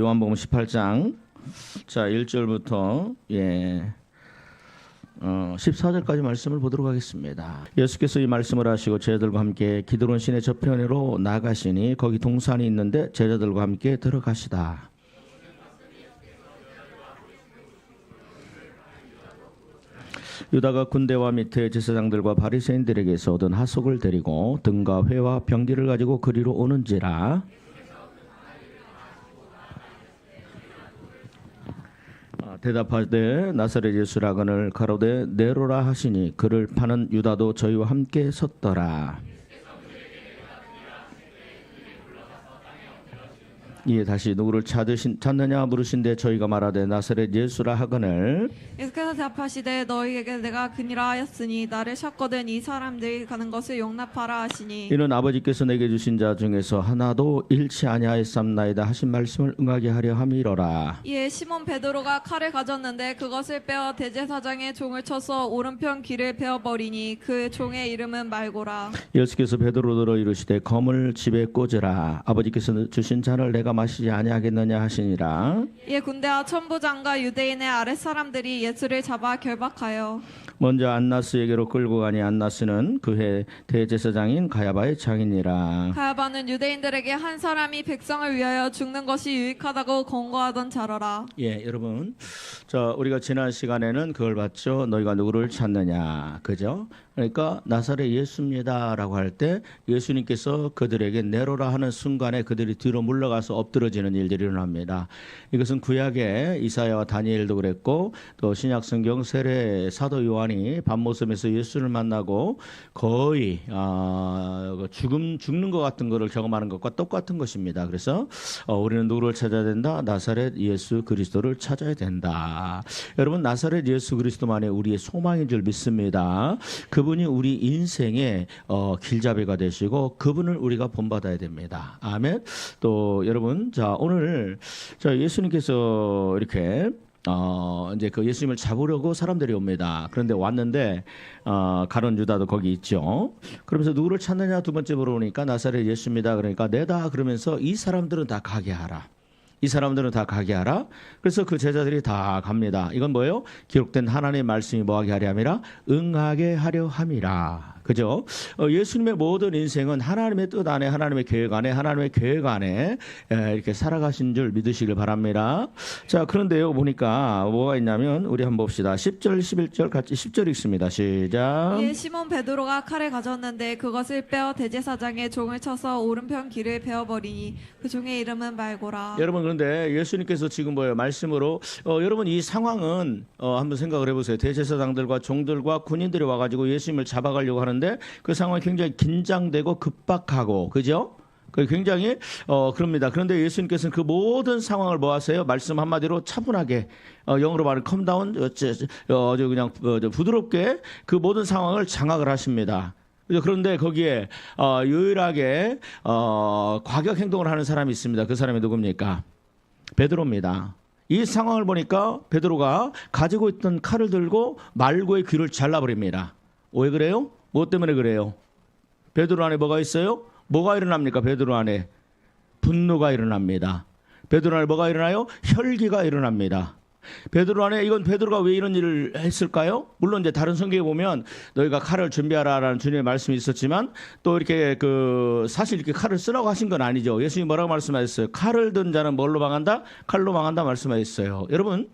요한복음 18장 자 1절부터 14절까지 말씀을 보도록 하겠습니다. 예수께서 이 말씀을 하시고 제자들과 함께 기드론 시내 저편으로 나가시니 거기 동산이 있는데 제자들과 함께 들어가시다. 유다가 군대와 밑에 제사장들과 바리새인들에게서 얻은 하속을 데리고 등과 회와 병기를 가지고 그리로 오는지라. 대답하되 나사렛 예수라 그를 가로되 내로라 하시니 그를 파는 유다도 저희와 함께 섰더라. 이에 다시 누구를 찾느냐 물으신데 저희가 말하되 나사렛 예수라 하거늘. 예수께서 대답하시되 너희에게 내가 그니라 하였으니 나를 찾거든 이 사람들이 가는 것을 용납하라 하시니 이는 아버지께서 내게 주신 자 중에서 하나도 잃지 아니하였삼나이다 하신 말씀을 응하게 하려 함이로라. 이에 시몬 베드로가 칼을 가졌는데 그것을 빼어 대제사장의 종을 쳐서 오른편 귀를 베어버리니 그 종의 이름은 말고라. 예수께서 베드로더러 이르시되 검을 집에 꽂으라. 아버지께서 주신 잔을 내가 마시지 아니하겠느냐 하시니라. 이에 군대와 천부장과 유대인의 아랫사람들이 예수를 잡아 결박하여 먼저 안나스에게로 끌고 가니 안나스는 그해 대제사장인 가야바의 장이니라. 가야바는 유대인들에게 한 사람이 백성을 위하여 죽는 것이 유익하다고 권고하던 자러라. 여러분, 자 우리가 지난 시간에는 그걸 봤죠. 너희가 누구를 찾느냐, 그죠? 그러니까 나사렛 예수입니다라고 할 때 예수님께서 그들에게 내로라 하는 순간에 그들이 뒤로 물러가서 엎드러지는 일들이 일어납니다. 이것은 구약의 이사야와 다니엘도 그랬고 또 신약 성경 세례 사도 요한이 밤모섬에서 예수를 만나고 거의 죽는 것 같은 것을 경험하는 것과 똑같은 것입니다. 그래서 우리는 누구를 찾아야 된다? 나사렛 예수 그리스도를 찾아야 된다. 여러분, 나사렛 예수 그리스도만이 우리의 소망인 줄 믿습니다. 그분이 우리 인생의 길잡이가 되시고 그분을 우리가 본받아야 됩니다. 아멘. 또 여러분, 자 오늘 예수님께서 이렇게 이제 그 예수님을 잡으려고 사람들이 옵니다. 그런데 왔는데 가론 유다도 거기 있죠. 그러면서 누구를 찾느냐 두 번째 물어보니까 나사렛 예수입니다. 그러니까 내다 그러면서 이 사람들은 다 가게 하라. 이 사람들은 다 가게 하라. 그래서 그 제자들이 다 갑니다. 이건 뭐예요? 기록된 하나님의 말씀이 뭐하게 하려 함이라? 응하게 하려 함이라. 그죠? 예수님의 모든 인생은 하나님의 뜻 안에, 하나님의 계획 안에, 하나님의 계획 안에 이렇게 살아가신 줄 믿으시길 바랍니다. 자, 그런데요, 보니까 뭐가 있냐면 우리 한번 봅시다. 10절, 11절 같이 10절 읽습니다. 시작. 이에 시몬 베드로가 칼을 가졌는데 그것을 빼어 대제사장의 종을 쳐서 오른편 귀를 베어버리니 그 종의 이름은 말고라. 여러분, 그런데 예수님께서 지금 뭐예요? 말씀으로 여러분 이 상황은 한번 생각을 해보세요. 대제사장들과 종들과 군인들이 와가지고 예수님을 잡아가려고 하는데 그 상황이 굉장히 긴장되고 급박하고, 그죠? 굉장히 그럽니다. 그런데 예수님께서는 그 모든 상황을 뭐 하세요? 말씀 한마디로 차분하게, 영어로 말하면 컴다운, 그냥 부드럽게 그 모든 상황을 장악을 하십니다. 그런데 거기에 유일하게 과격 행동을 하는 사람이 있습니다. 그 사람이 누굽니까? 베드로입니다. 이 상황을 보니까 베드로가 가지고 있던 칼을 들고 말고의 귀를 잘라버립니다. 왜 그래요? 뭐 때문에 그래요? 베드로 안에 뭐가 있어요? 뭐가 일어납니까? 베드로 안에 분노가 일어납니다. 베드로 안에 뭐가 일어나요? 혈기가 일어납니다. 베드로 안에, 이건 베드로가 왜 이런 일을 했을까요? 물론 이제 다른 성경에 보면 너희가 칼을 준비하라라는 주님의 말씀이 있었지만 또 이렇게 사실 이렇게 칼을 쓰라고 하신 건 아니죠. 예수님이 뭐라고 말씀하셨어요? 칼을 든 자는 뭘로 망한다? 칼로 망한다 말씀하셨어요. 여러분,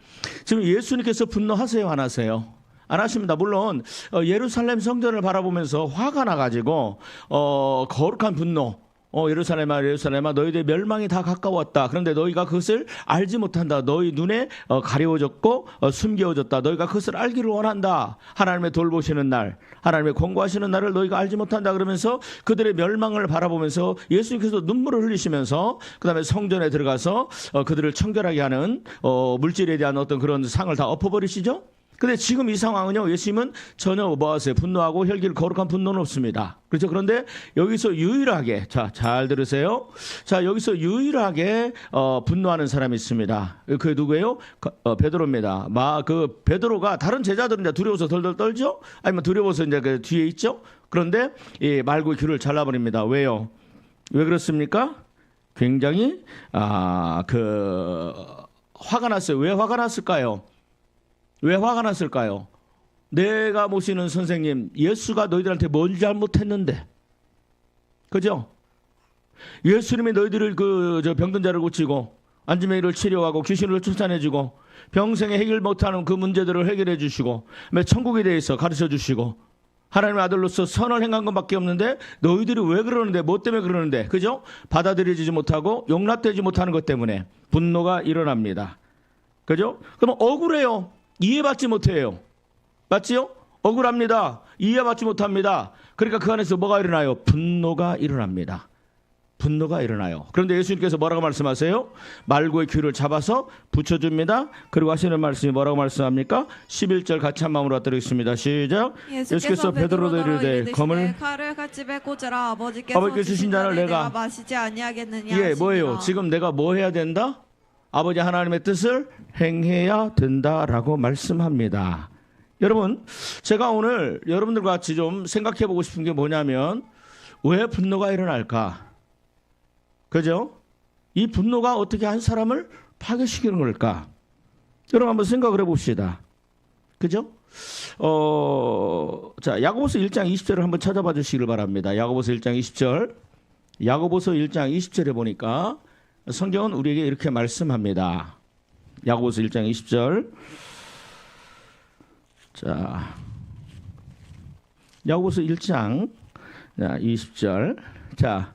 지금 예수님께서 분노하세요? 안 하세요? 안 하십니다. 물론 예루살렘 성전을 바라보면서 화가 나가지고 거룩한 분노, 예루살렘아 예루살렘아 너희들의 멸망이 다 가까웠다. 그런데 너희가 그것을 알지 못한다. 너희 눈에 가려워졌고 숨겨졌다. 너희가 그것을 알기를 원한다. 하나님의 돌보시는 날, 하나님의 권고하시는 날을 너희가 알지 못한다. 그러면서 그들의 멸망을 바라보면서 예수님께서 눈물을 흘리시면서 그 다음에 성전에 들어가서 그들을 청결하게 하는 물질에 대한 어떤 그런 상을 다 엎어버리시죠. 근데 지금 이 상황은요, 예수님은 전혀 뭐 하세요? 분노하고 혈기를 거룩한 분노는 없습니다. 그렇죠? 그런데 여기서 유일하게, 자, 잘 들으세요. 자, 여기서 유일하게 분노하는 사람이 있습니다. 그게 누구예요? 베드로입니다. 베드로가 다른 제자들은 이제 두려워서 덜덜 떨죠? 아니면 두려워서 이제 그 뒤에 있죠? 그런데 이 말고 귀를 잘라버립니다. 왜요? 왜 그렇습니까? 굉장히 화가 났어요. 왜 화가 났을까요? 왜 화가 났을까요? 내가 모시는 선생님 예수가 너희들한테 뭘 잘못했는데, 그죠? 예수님이 너희들을 병든 자를 고치고 안지매를 치료하고 귀신을 쫓아내주고 평생에 해결 못하는 그 문제들을 해결해 주시고 천국에 대해서 가르쳐 주시고 하나님의 아들로서 선을 행한 것밖에 없는데 너희들이 왜 그러는데, 뭐 때문에 그러는데, 그죠? 받아들여지지 못하고 용납되지 못하는 것 때문에 분노가 일어납니다. 그죠? 그럼 억울해요. 이해받지 못해요. 맞지요? 억울합니다. 이해받지 못합니다. 그러니까 그 안에서 뭐가 일어나요? 분노가 일어납니다. 분노가 일어나요. 그런데 예수님께서 뭐라고 말씀하세요? 말고의 귀를 잡아서 붙여줍니다. 그리고 하시는 말씀이 뭐라고 말씀합니까? 11절 같이 한 마음으로 드리겠습니다. 시작. 예수께서 베드로더러 이르시되 칼을 갓집에 꽂으라. 아버지께서 주신 잔을 내가 마시지 아니하겠느냐. 예, 뭐예요? 지금 내가 뭐 해야 된다? 아버지 하나님의 뜻을 행해야 된다라고 말씀합니다. 여러분, 제가 오늘 여러분들과 같이 좀 생각해 보고 싶은 게 뭐냐면, 왜 분노가 일어날까? 그죠? 이 분노가 어떻게 한 사람을 파괴시키는 걸까? 여러분 한번 생각을 해봅시다. 그죠? 자, 야고보서 1장 20절을 한번 찾아봐 주시길 바랍니다. 야고보서 1장 20절. 야고보서 1장 20절에 보니까 성경은 우리에게 이렇게 말씀합니다. 야고보서 1장 20절. 자, 야고보서 1장 20절. 자,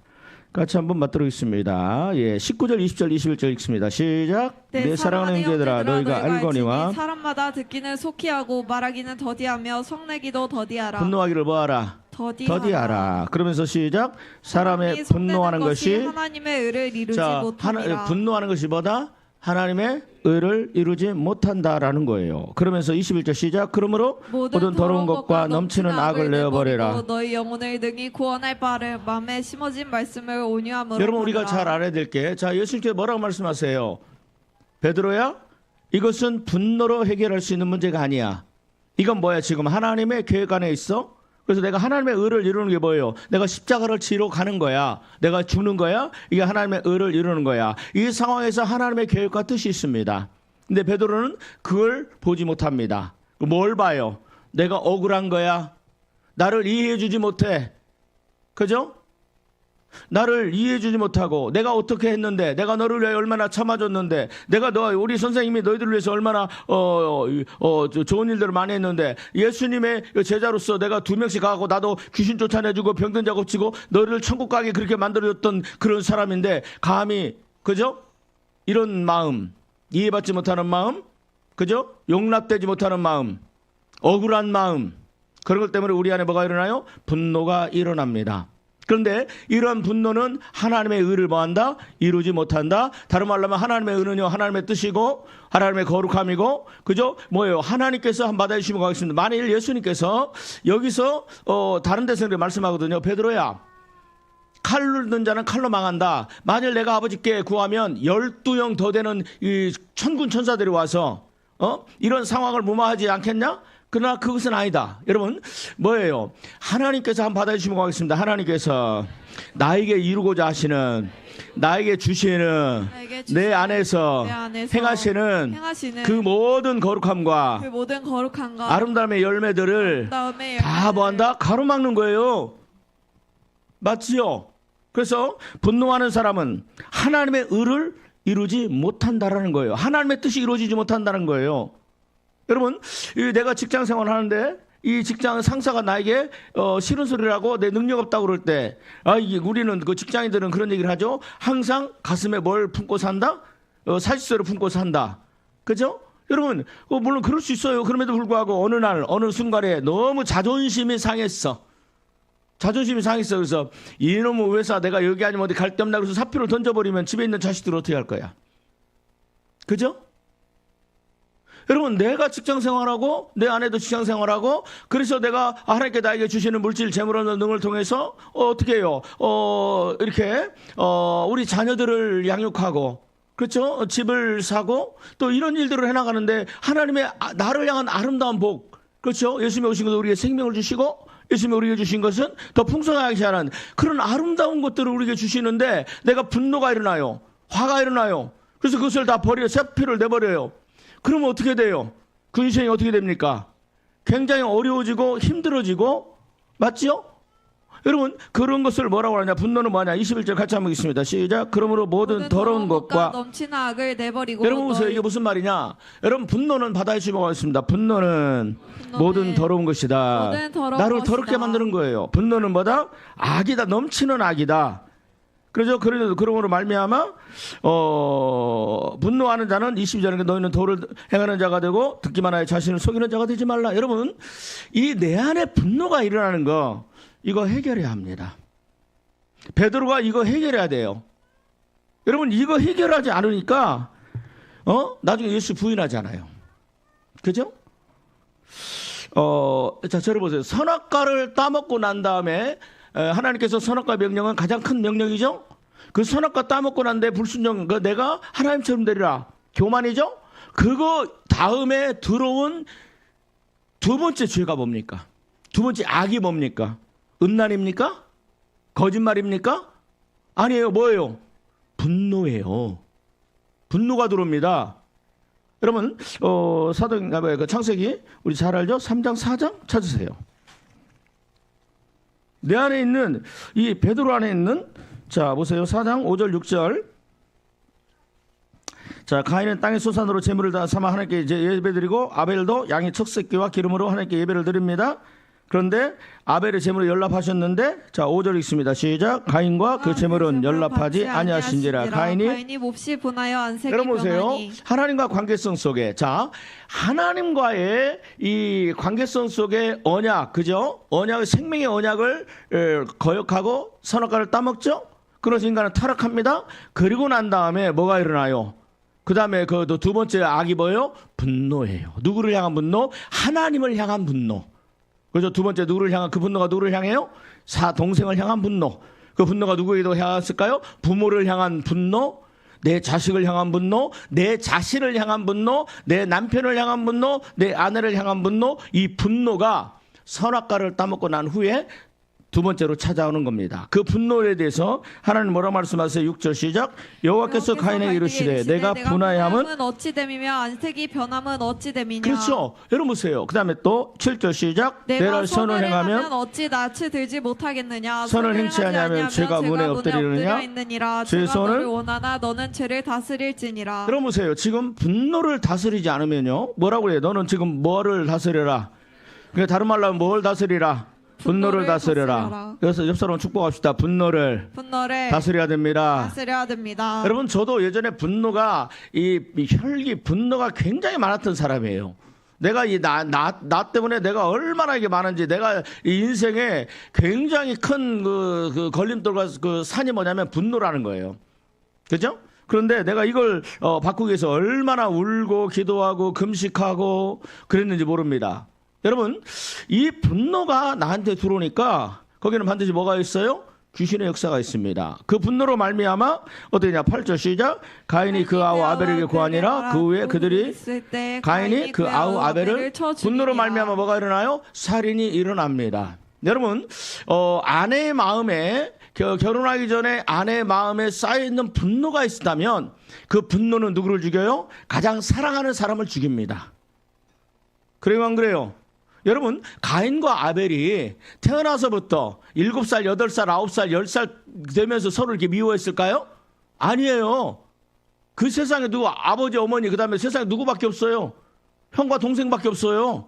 같이 한번 맞들어보겠습니다. 예, 19절, 20절, 21절 읽습니다. 시작. 내 사랑하는 형제들아, 너희가 알거니와 사람마다 듣기는 속히 하고 말하기는 더디하며 성내기도 더디하라. 분노하기를 뭐하라? 더디하라. 그러면서 시작. 사람의 분노하는 것이 하나님의 의를 이루지 못합니다. 분노하는 것이 뭐다? 하나님의 의를 이루지 못한다라는 거예요. 그러면서 21절 시작. 그러므로 모든 더러운 것과 넘치는 악을 내어버려라. 너희 영혼을 능히 구원할 바를 마음에 심어진 말씀을 온유함으로. 여러분 우리가 잘 알아야 될 게, 자, 예수님께서 뭐라고 말씀하세요? 베드로야, 이것은 분노로 해결할 수 있는 문제가 아니야. 이건 뭐야? 지금 하나님의 계획 안에 있어. 그래서 내가 하나님의 의를 이루는 게 뭐예요? 내가 십자가를 지러 가는 거야. 내가 죽는 거야. 이게 하나님의 의를 이루는 거야. 이 상황에서 하나님의 계획과 뜻이 있습니다. 근데 베드로는 그걸 보지 못합니다. 뭘 봐요? 내가 억울한 거야. 나를 이해해 주지 못해. 그죠? 나를 이해해 주지 못하고 내가 어떻게 했는데, 내가 너를 위해 얼마나 참아줬는데, 내가 우리 선생님이 너희들을 위해서 얼마나 좋은 일들을 많이 했는데, 예수님의 제자로서 내가 2명씩 가고 나도 귀신 쫓아내주고 병든 자 고치고 너희를 천국 가게 그렇게 만들어줬던 그런 사람인데, 감히, 그죠? 이런 마음, 이해받지 못하는 마음, 그죠? 용납되지 못하는 마음, 억울한 마음, 그런 것 때문에 우리 안에 뭐가 일어나요? 분노가 일어납니다. 그런데 이러한 분노는 하나님의 의를 뭐한다? 이루지 못한다. 다른 말로 하면 하나님의 의는요, 하나님의 뜻이고 하나님의 거룩함이고, 그죠? 뭐예요? 하나님께서 한번 받아주시면 가겠습니다. 만일 예수님께서 여기서 다른 데서 말씀하거든요. 베드로야, 칼로 든 자는 칼로 망한다. 만일 내가 아버지께 구하면 12영 더 되는 이 천군 천사들이 와서 이런 상황을 무마하지 않겠냐? 그러나 그것은 아니다. 여러분, 뭐예요? 하나님께서 한번 받아주시면 가겠습니다. 하나님께서 나에게 이루고자 하시는, 나에게 주시는 내 안에서 행하시는 그 모든 거룩함과 아름다움의 열매들을 다 뭐한다? 가로막는 거예요. 맞지요? 그래서 분노하는 사람은 하나님의 의를 이루지 못한다라는 거예요. 하나님의 뜻이 이루어지지 못한다는 거예요. 여러분, 내가 직장 생활을 하는데 이 직장 상사가 나에게 싫은 소리를 하고 내 능력 없다고 그럴 때, 우리는 그 직장인들은 그런 얘기를 하죠. 항상 가슴에 뭘 품고 산다? 사실서를 품고 산다. 그죠? 여러분, 물론 그럴 수 있어요. 그럼에도 불구하고 어느 날, 어느 순간에 너무 자존심이 상했어. 자존심이 상했어. 그래서 이놈의 회사 내가 여기 아니면 어디 갈 데 없나 그래서 사표를 던져버리면 집에 있는 자식들 어떻게 할 거야? 그죠? 여러분, 내가 직장 생활하고 내 아내도 직장 생활하고, 그래서 내가 하나님께 나에게 주시는 물질, 재물 없는 능을 통해서 어떻게 해요? 이렇게 우리 자녀들을 양육하고, 그렇죠? 집을 사고 또 이런 일들을 해나가는데 하나님의 나를 향한 아름다운 복, 그렇죠? 예수님이 오신 것도 우리에게 생명을 주시고 예수님이 우리에게 주신 것은 더 풍성하게 하는 그런 아름다운 것들을 우리에게 주시는데 내가 분노가 일어나요. 화가 일어나요. 그래서 그것을 다 버려 세피를 내버려요. 그러면 어떻게 돼요? 그 인생이 어떻게 됩니까? 굉장히 어려워지고 힘들어지고 맞지요? 여러분 그런 것을 뭐라고 하냐? 분노는 뭐냐? 21절 같이 한번 읽겠습니다. 시작. 그러므로 모든 더러운 것과 넘치는 악을 내버리고 여러분 보세요. 이게 무슨 말이냐? 여러분 분노는 바다에 집어가겠습니다. 분노는 모든 더러운 것이다. 모든 더러운 나를 것이다. 더럽게 만드는 거예요. 분노는 뭐다? 악이다. 넘치는 악이다. 그래서 그러므로 말미암아 분노하는 자는 22절에 너희는 도를 행하는 자가 되고 듣기만 하여 자신을 속이는 자가 되지 말라. 여러분 이 내 안에 분노가 일어나는 거 이거 해결해야 합니다. 베드로가 이거 해결해야 돼요. 여러분 이거 해결하지 않으니까 나중에 예수 부인하잖아요. 그죠? 자, 저를 보세요. 선악과를 따먹고 난 다음에 하나님께서 선악과 명령은 가장 큰 명령이죠. 그 선악과 따먹고 난 뒤에 불순종, 내가 하나님처럼 되리라. 교만이죠. 그거 다음에 들어온 두 번째 죄가 뭡니까? 두 번째 악이 뭡니까? 음란입니까? 거짓말입니까? 아니에요. 뭐예요? 분노예요. 분노가 들어옵니다. 여러분 그 창세기 우리 잘 알죠? 3장 4장 찾으세요. 내 안에 있는 이 베드로 안에 있는 자 보세요. 4장 5절 6절 자 가인은 땅의 소산으로 제물을 다 삼아 하나님께 이제 예배드리고 아벨도 양의 척새끼와 기름으로 하나님께 예배를 드립니다. 그런데 아벨의 제물을 연락하셨는데 자 5절 읽습니다. 시작. 가인과 그 제물은 연락하지 아니하신지라. 가인이 몹시 분하여 안색이 여러분 보세요. 하나님과 관계성 속에 자 하나님과의 이 관계성 속에 언약 그죠? 언약의 생명의 언약을 거역하고 선악과를 따먹죠. 그래서 인간은 타락합니다. 그리고 난 다음에 뭐가 일어나요? 그 다음에 그 두 번째 악이 뭐예요? 분노예요. 누구를 향한 분노? 하나님을 향한 분노. 그래서 두 번째 누구를 향한 그 분노가 누구를 향해요? 동생을 향한 분노. 그 분노가 누구에게도 향했을까요? 부모를 향한 분노, 내 자식을 향한 분노, 내 자신을 향한 분노, 내 남편을 향한 분노, 내 아내를 향한 분노. 이 분노가 선악과를 따먹고 난 후에 두 번째로 찾아오는 겁니다. 그 분노에 대해서 하나님 뭐라 말씀하세요? 6절 시작. 여호와께서 가인에게 이르시되 내가 분하여함은 어찌 됨이며 안색이 변함은 어찌 됨이냐. 그렇죠. 여러분 보세요. 그 다음에 또 7절 시작. 내가 선을 행하면 어찌 낯을 들지 못하겠느냐. 선을 행치 아니하면 죄가 문에 엎드리느냐. 죄의 손을 원하나 너는 죄를 다스릴지니라. 여러분 보세요. 지금 분노를 다스리지 않으면요. 뭐라고 해요? 너는 지금 뭐를 다스려라. 그러니까 다른 말로 하면 뭘 다스리라. 분노를 다스려라. 그래서 옆 사람 축복합시다. 분노를 다스려야 됩니다. 여러분 저도 예전에 분노가 이 혈기 분노가 굉장히 많았던 사람이에요. 내가 나 때문에 내가 얼마나 이게 많은지 내가 이 인생에 굉장히 큰 그 걸림돌과 그 산이 뭐냐면 분노라는 거예요. 그죠? 그런데 내가 이걸 바꾸기 위해서 얼마나 울고 기도하고 금식하고 그랬는지 모릅니다. 여러분 이 분노가 나한테 들어오니까 거기는 반드시 뭐가 있어요? 귀신의 역사가 있습니다. 그 분노로 말미암아 어떠냐 8절 시작. 가인이 그 아우 아벨에게 고하니라. 그 후에 그들이 가인이 그 아우 아벨을 분노로 말미암아 뭐가 일어나요? 살인이 일어납니다. 여러분 아내의 마음에 결혼하기 전에 아내의 마음에 쌓여있는 분노가 있다면 그 분노는 누구를 죽여요? 가장 사랑하는 사람을 죽입니다. 그래요 안 그래요? 여러분 가인과 아벨이 태어나서부터 7살, 8살, 9살, 10살 되면서 서로 이렇게 미워했을까요? 아니에요. 그 세상에 누구 아버지, 어머니 그 다음에 세상에 누구밖에 없어요. 형과 동생밖에 없어요.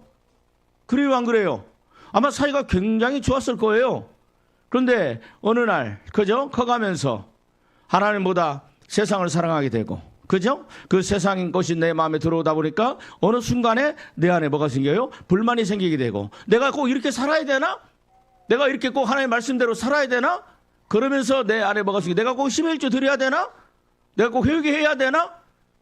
그래요 안 그래요? 아마 사이가 굉장히 좋았을 거예요. 그런데 어느 날 그죠? 커가면서 하나님보다 세상을 사랑하게 되고 그죠? 그 세상인 것이 내 마음에 들어오다 보니까 어느 순간에 내 안에 뭐가 생겨요? 불만이 생기게 되고 내가 꼭 이렇게 살아야 되나? 내가 이렇게 꼭 하나님의 말씀대로 살아야 되나? 그러면서 내 안에 뭐가 생겨? 내가 꼭 11조 드려야 되나? 내가 꼭 회개해야 되나?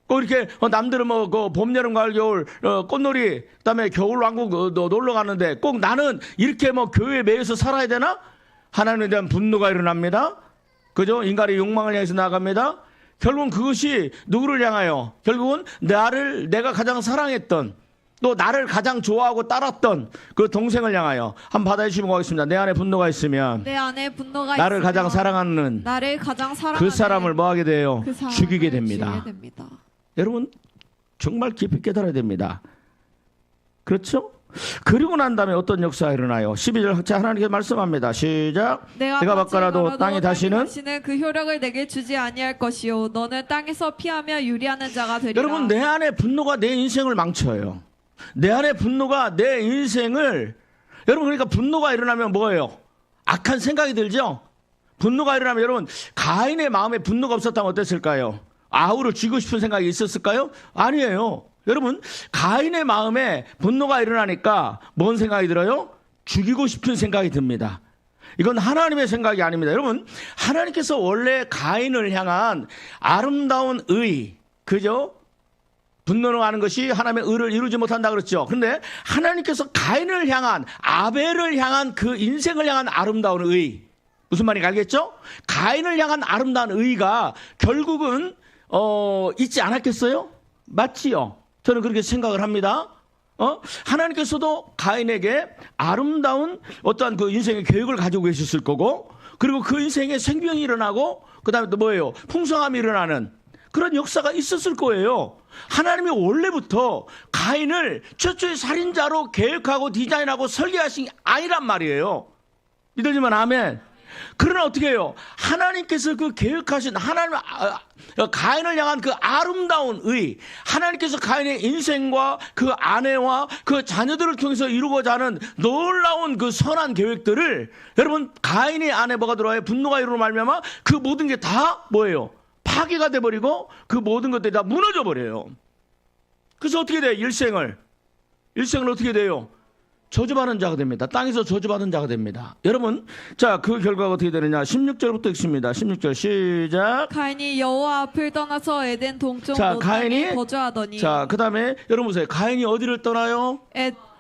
꼭 이렇게 남들은 뭐 그 봄, 여름, 가을, 겨울 꽃놀이 그다음에 겨울 왕국 놀러 가는데 꼭 나는 이렇게 뭐 교회에 매여서 살아야 되나? 하나님에 대한 분노가 일어납니다. 그죠? 인간의 욕망을 향해서 나아갑니다. 결국은 그것이 누구를 향하여? 결국은 내가 가장 사랑했던 또 나를 가장 좋아하고 따랐던 그 동생을 향하여 한번 받아주시면 고하겠습니다. 내 안에 분노가 있으면 내 안에 분노가 나를 있으면 가장 사랑하는 나를 가장 사랑하는 그 사람을 뭐 하게 돼요? 그 사람을 죽이게 됩니다. 죽이게 됩니다. 여러분 정말 깊이 깨달아야 됩니다. 그렇죠? 그리고 난 다음에 어떤 역사가 일어나요? 12절 하나님께서 말씀합니다. 시작. 내가 받거라도 땅이 다시는 그 효력을 내게 주지 아니할 것이요 너는 땅에서 피하며 유리하는 자가 되리라. 여러분 내 안에 분노가 내 인생을 망쳐요. 내 안에 분노가 내 인생을 여러분 그러니까 분노가 일어나면 뭐예요? 악한 생각이 들죠? 분노가 일어나면 여러분 가인의 마음에 분노가 없었다면 어땠을까요? 아우를 죽이고 싶은 생각이 있었을까요? 아니에요. 여러분 가인의 마음에 분노가 일어나니까 뭔 생각이 들어요? 죽이고 싶은 생각이 듭니다. 이건 하나님의 생각이 아닙니다. 여러분 하나님께서 원래 가인을 향한 아름다운 의, 그죠? 분노로 하는 것이 하나님의 의를 이루지 못한다 그랬죠. 그런데 하나님께서 가인을 향한 아벨을 향한 그 인생을 향한 아름다운 의, 무슨 말인지 알겠죠? 가인을 향한 아름다운 의가 결국은 있지 않았겠어요? 맞지요? 저는 그렇게 생각을 합니다. 하나님께서도 가인에게 아름다운 어떠한 그 인생의 계획을 가지고 계셨을 거고, 그리고 그 인생에 생명이 일어나고, 그 다음에 또 뭐예요? 풍성함이 일어나는 그런 역사가 있었을 거예요. 하나님이 원래부터 가인을 최초의 살인자로 계획하고 디자인하고 설계하신 게 아니란 말이에요. 믿으시면 아멘. 그러나 어떻게 해요? 하나님께서 그 계획하신 가인을 향한 그 아름다운 의, 하나님께서 가인의 인생과 그 아내와 그 자녀들을 통해서 이루고자 하는 놀라운 그 선한 계획들을 여러분 가인의 안에 뭐가 들어와요? 분노가 이루어 말미암아 그 모든 게 다 뭐예요? 파괴가 돼버리고 그 모든 것들이 다 무너져 버려요. 그래서 어떻게 돼요? 일생을 어떻게 돼요? 저주받은 자가 됩니다. 땅에서 저주받은 자가 됩니다. 여러분, 자, 그 결과가 어떻게 되느냐? 16절부터 읽습니다. 16절 시작. 가인이 여호와 앞을 떠나서 에덴 동쪽 자, 노땅에 거주하더니. 자, 그 다음에 여러분 보세요. 가인이 어디를 떠나요?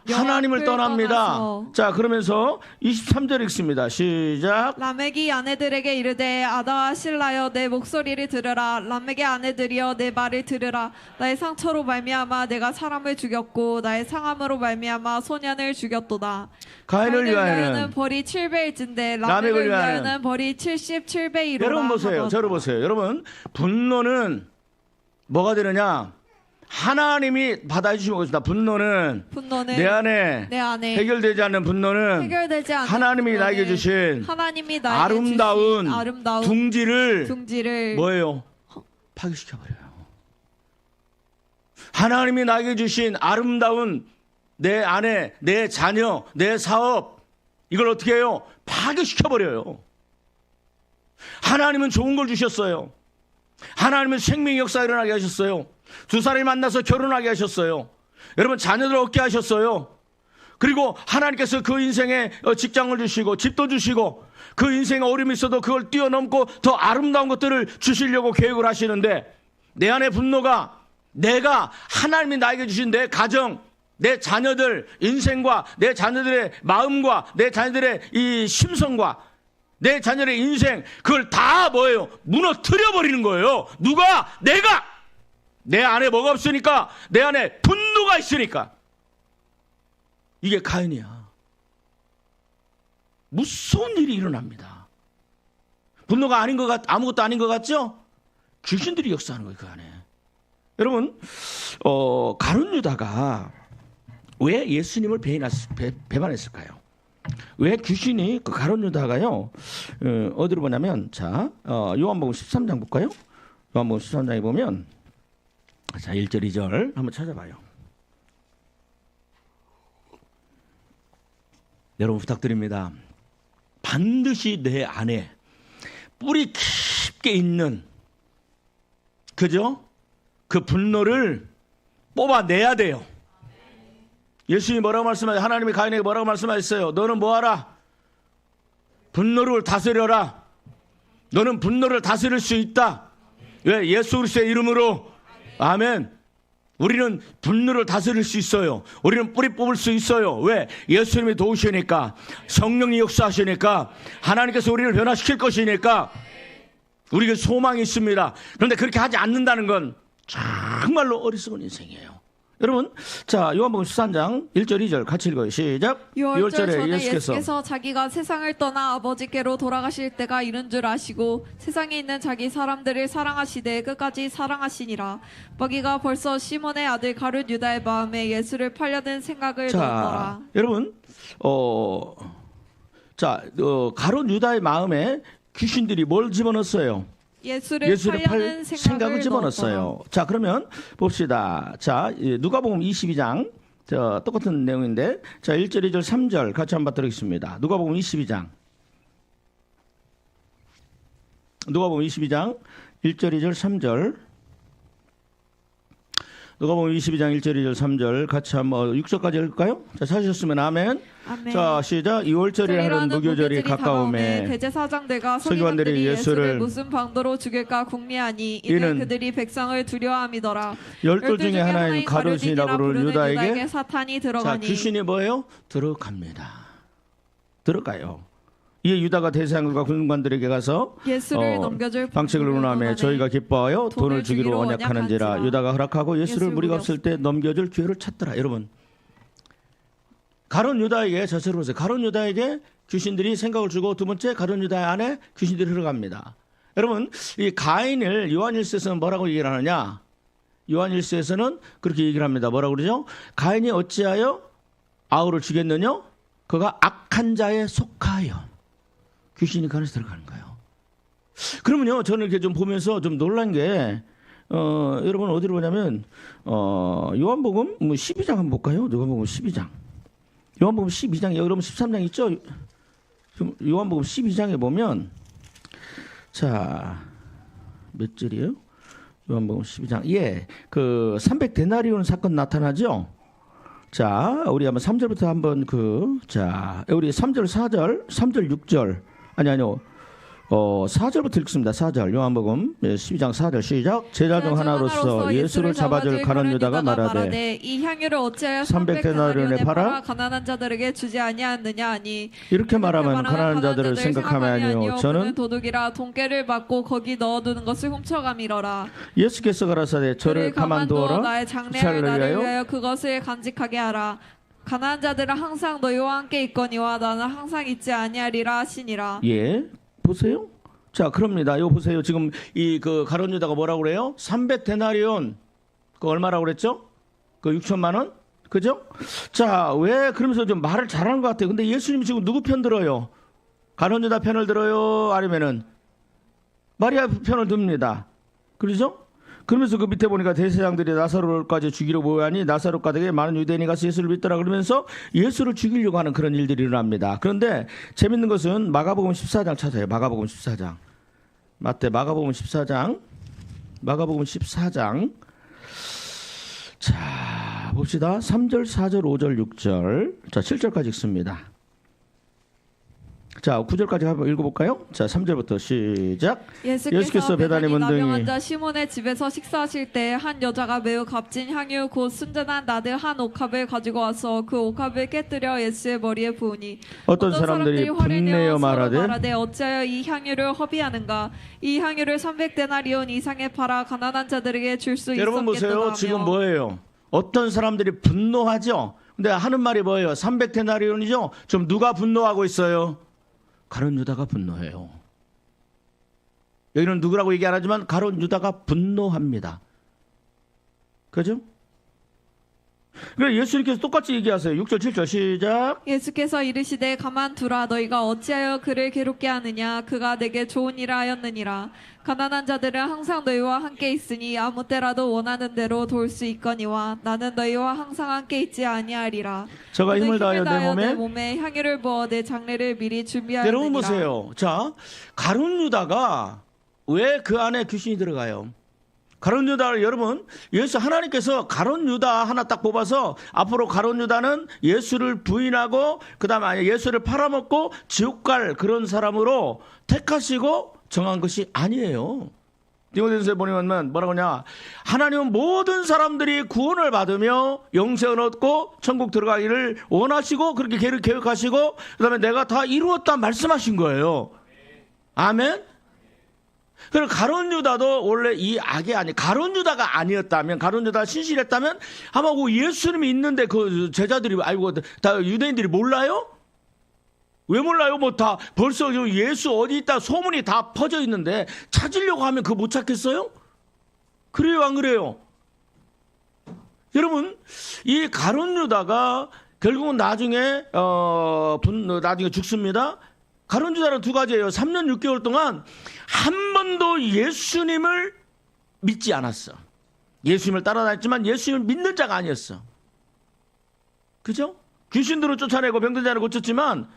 하나님을 떠납니다. 자, 그러면서 23절 읽습니다. 시작. 라멕이 아내들에게 이르되 아다와 실라여 내 목소리를 들으라. 라멕의 아내들이여 내 말을 들으라. 나의 상처로 말미암아 내가 사람을 죽였고 나의 상함으로 말미암아 소년을 죽였도다. 가인을 위하여는 벌이 7배일진데 라멕을 라멕을 위하여는 벌이 77배이로다. 여러분 보세요. 저를 보세요. 여러분 분노는 뭐가 되느냐? 하나님이 받아주시고 계십니다. 분노는 내 안에 해결되지 않는 분노는 하나님이 나에게 주신 아름다운 둥지를 뭐예요? 파괴시켜버려요. 하나님이 나에게 주신 아름다운 내 아내, 내 자녀, 내 사업, 이걸 어떻게 해요? 파괴시켜버려요. 하나님은 좋은 걸 주셨어요. 하나님은 생명의 역사 일어나게 하셨어요. 두 사람이 만나서 결혼하게 하셨어요. 여러분 자녀들 얻게 하셨어요. 그리고 하나님께서 그 인생에 직장을 주시고 집도 주시고 그 인생에 어려움이 있어도 그걸 뛰어넘고 더 아름다운 것들을 주시려고 계획을 하시는데 내 안에 분노가 내가 하나님이 나에게 주신 내 가정, 내 자녀들 인생과 내 자녀들의 마음과 내 자녀들의 이 심성과 내 자녀의 인생 그걸 다 뭐예요? 무너뜨려 버리는 거예요. 누가? 내가! 내 안에 뭐가 없으니까? 내 안에 분노가 있으니까. 이게 가인이야. 무서운 일이 일어납니다. 분노가 아닌 것 아무것도 아닌 것 같죠? 귀신들이 역사하는 거예요, 그 안에. 여러분, 가룟 유다가 왜 예수님을 배반했을까요? 왜 귀신이 그 가룟 유다가요? 어디로 보냐면 자, 요한복음 13장 볼까요? 요한복음 13장에 보면 자, 1절 2절 한번 찾아봐요. 여러분 부탁드립니다. 반드시 내 안에 뿌리 깊게 있는 그죠? 그 분노를 뽑아내야 돼요. 예수님이 뭐라고 말씀하셨어요? 하나님이 가인에게 뭐라고 말씀하셨어요? 너는 뭐하라? 분노를 다스려라. 너는 분노를 다스릴 수 있다. 왜? 예수 그리스도의 이름으로. 아멘. 우리는 분노를 다스릴 수 있어요. 우리는 뿌리 뽑을 수 있어요. 왜? 예수님이 도우시니까, 성령이 역사하시니까, 하나님께서 우리를 변화시킬 것이니까 우리에게 소망이 있습니다. 그런데 그렇게 하지 않는다는 건 정말로 어리석은 인생이에요. 여러분, 자, 요한복음 13장 1절 2절 같이 읽어요. 시작. 6월 전에 예수께서 예수께서 자기가 세상을 떠나 아버지께로 돌아가실 때가 이른 줄 아시고 세상에 있는 자기 사람들을 사랑하시되 끝까지 사랑하시니라. 마귀가 벌써 시몬의 아들 가룟 유다의 마음에 예수를 팔려는 생각을 넣었더라. 여러분, 가룟 유다의 마음에 귀신들이 뭘 집어넣었어요? 예수를 팔 생각을 집어넣었어요. 넣었더라. 자, 그러면 봅시다. 자, 누가복음 22장. 자, 똑같은 내용인데, 자, 1절, 2절, 3절 같이 한번 드리겠습니다. 누가복음 22장. 누가복음 22장 1절, 2절, 3절. 누가복음 22장 1절, 2절, 3절 같이 한번 6절까지 읽을까요? 자, 찾으셨으면 아멘. 아멘. 자, 시작. 2월절이라는 무교절이 가까움에 대제사장들과 서기관들이 예수를 무슨 방도로 죽일까 궁리하니 이는 그들이 백성을 두려워함이더라. 12 중에 하나인 가룟이라 부르는 유다에게 사탄이 자, 들어가니 귀신이 뭐예요? 들어갑니다. 들어가요. 이에 유다가 대제사장과 군관들에게 가서 예수를 넘겨줄 방책을 논하며 저희가 기뻐하여 돈을 주기로 언약하는지라. 유다가 허락하고 예수를 무리가 없을 때 넘겨줄 기회를 찾더라. 여러분, 가룟 유다에게 자세로 보세요. 가룟 유다에게 귀신들이 생각을 주고, 두 번째 가룟 유다의 안에 귀신들이 흘러갑니다. 여러분, 이 가인을 요한일서에서는 뭐라고 얘기를 하느냐? 요한일서에서는 그렇게 얘기를 합니다. 뭐라고 그러죠? 가인이 어찌하여 아우를 죽였느냐? 그가 악한 자에 속하여. 귀신이 그 안에서 들어가는 거예요. 그러면요, 저는 이렇게 좀 보면서 좀 놀란 게, 여러분 어디로 보냐면, 요한복음 12장 한번 볼까요? 요한복음 12장. 요한복음 12장, 여러분 13장 있죠? 요한복음 12장에 보면, 자, 몇 절이에요? 요한복음 12장. 예, 그 300데나리온 사건 나타나죠? 자, 우리 한번 3절부터 한번 자, 우리 3절, 4절, 3절, 6절. 아니요. 4절부터 읽습니다. 4절. 요한복음 12장 4절 시작. 제자 중 하나로서 예수를 잡아줄 가룟 유다가 말하되 이 향유를 어찌하여 300데나리온에 팔아 가난한 자들에게 주지 아니하느냐 하니 이렇게 말하면 가난한 자들을 생각하며 아니요 저는 도둑이라 돈깨를 받고 거기 넣어두는 것을 훔쳐감이러라. 예수께서 가라사대 저를 가만두어라. 나의 장래를 나를 위하여 그것을 간직하게 하라. 가난한 자들은 항상 너희와 함께 있거니와 나는 항상 있지 아니하리라 하시니라. 예, 보세요. 자, 그럽니다. 이거 보세요. 지금 이 가룟 유다가 뭐라고 그래요? 300데나리온. 그 얼마라고 그랬죠? 그 6천만 원? 그죠? 자, 왜 그러면서 좀 말을 잘하는 것 같아요. 근데 예수님 지금 누구 편 들어요? 가룟 유다 편을 들어요? 아니면은 마리아 편을 듭니다. 그러죠? 그러면서 그 밑에 보니까 대제사장들이 나사로까지 죽이려 모여하니 나사로 가득에 많은 유대인이 가서 예수를 믿더라 그러면서 예수를 죽이려고 하는 그런 일들이 일어납니다. 그런데 재밌는 것은 마가복음 14장 찾아요. 마가복음 14장. 마가복음 14장. 자, 봅시다. 3절, 4절, 5절, 6절. 자, 7절까지 읽습니다. 자, 9절까지 한번 읽어볼까요? 자, 3절부터 시작. 예수께서 베다니 나병 환자 시몬의 집에서 식사하실 때 한 여자가 매우 값진 향유 곧 순전한 나들 한 옥합을 가지고 와서 그 옥합을 깨뜨려 예수의 머리에 부으니 어떤 사람들이 분내어 말하되 어찌하여 이 향유를 허비하는가? 이 향유를 300데나리온 이상에 팔아 가난한 자들에게 줄 수 있었겠다. 여러분 보세요. 지금 뭐예요? 어떤 사람들이 분노하죠? 근데 하는 말이 뭐예요? 300데나리온이죠? 좀 누가 분노하고 있어요? 가룟 유다가 분노해요. 여기는 누구라고 얘기 안 하지만 가룟 유다가 분노합니다. 그죠? 그래 예수님께서 똑같이 얘기하세요. 6절 7절 시작. 예수께서 이르시되 가만두라. 너희가 어찌하여 그를 괴롭게 하느냐? 그가 내게 좋은 일을 하였느니라. 가난한 자들은 항상 너희와 함께 있으니 아무 때라도 원하는 대로 도울 수 있거니와 나는 너희와 항상 함께 있지 아니하리라. 저가 힘을 다하여 내 몸에 향유를 부어 내 장례를 미리 준비하느니라. 여러분 보세요. 자, 가룟 유다가 왜 그 안에 귀신이 들어가요? 가룟 유다를 여러분, 예수 하나님께서 가룟 유다 하나 딱 뽑아서 앞으로 가룟 유다는 예수를 부인하고 그다음에 예수를 팔아먹고 지옥 갈 그런 사람으로 택하시고 정한 것이 아니에요. 디모데전서에 보면 뭐라고 하냐? 하나님은 모든 사람들이 구원을 받으며 영생을 얻고 천국 들어가기를 원하시고 그렇게 계획하시고 그다음에 내가 다 이루었다 말씀하신 거예요. 아멘. 그럼 가룟 유다도 원래 이 악이 아니, 가룟 유다가 아니었다면, 가룟 유다가 신실했다면 아마 그 예수님이 있는데 그 제자들이 알고 다 유대인들이 몰라요? 왜 몰라요? 뭐 다 벌써 예수 어디 있다 소문이 다 퍼져 있는데 찾으려고 하면 그거 못 찾겠어요? 그래요, 안 그래요? 여러분, 이 가룟 유다가 결국은 나중에 나중에 죽습니다. 가룟 유다는 두 가지예요. 3년 6개월 동안 한 번도 예수님을 믿지 않았어. 예수님을 따라다녔지만 예수님을 믿는 자가 아니었어. 그죠? 귀신들을 쫓아내고 병든 자를 고쳤지만,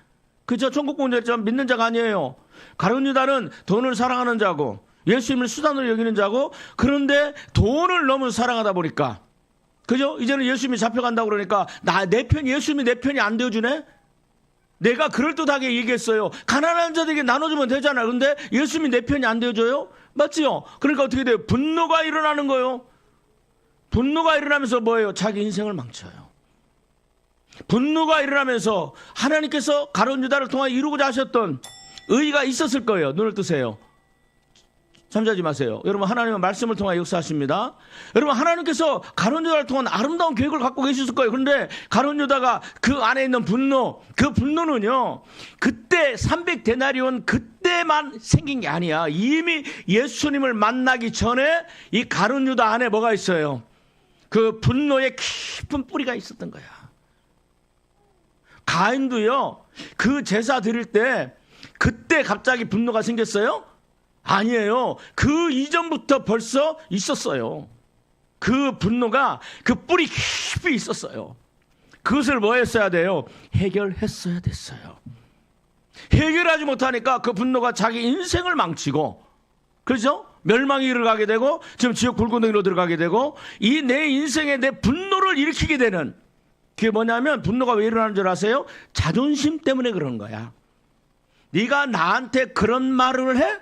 그죠? 천국 공주였지만 믿는 자가 아니에요. 가룟 유다는 돈을 사랑하는 자고 예수님을 수단으로 여기는 자고, 그런데 돈을 너무 사랑하다 보니까, 그죠? 이제는 예수님이 잡혀간다고 그러니까 내 편, 예수님이 내 편이 안 되어주네? 내가 그럴듯하게 얘기했어요. 가난한 자들에게 나눠주면 되잖아. 그런데 예수님이 내 편이 안 되어줘요? 맞지요? 그러니까 어떻게 돼요? 분노가 일어나는 거예요. 분노가 일어나면서 뭐예요? 자기 인생을 망쳐요. 분노가 일어나면서 하나님께서 가룟 유다를 통해 이루고자 하셨던 의의가 있었을 거예요. 눈을 뜨세요. 잠자지 마세요. 여러분, 하나님은 말씀을 통해 역사하십니다. 여러분, 하나님께서 가룟 유다를 통한 아름다운 계획을 갖고 계셨을 거예요. 그런데 가룟 유다가 그 안에 있는 분노, 그 분노는요, 그때 300데나리온 그때만 생긴 게 아니야. 이미 예수님을 만나기 전에 이 가룟 유다 안에 뭐가 있어요? 그 분노의 깊은 뿌리가 있었던 거야. 가인도요, 그 제사 드릴 때 그때 갑자기 분노가 생겼어요? 아니에요. 그 이전부터 벌써 있었어요. 그 분노가 그 뿌리 깊이 있었어요. 그것을 뭐 했어야 돼요? 해결했어야 됐어요. 해결하지 못하니까 그 분노가 자기 인생을 망치고, 그렇죠? 멸망의 길을 가게 되고 지금 지옥 불구덩이로 들어가게 되고, 이 내 인생에 내 분노를 일으키게 되는, 그게 뭐냐면, 분노가 왜 일어나는 줄 아세요? 자존심 때문에 그러는 거야. 네가 나한테 그런 말을 해?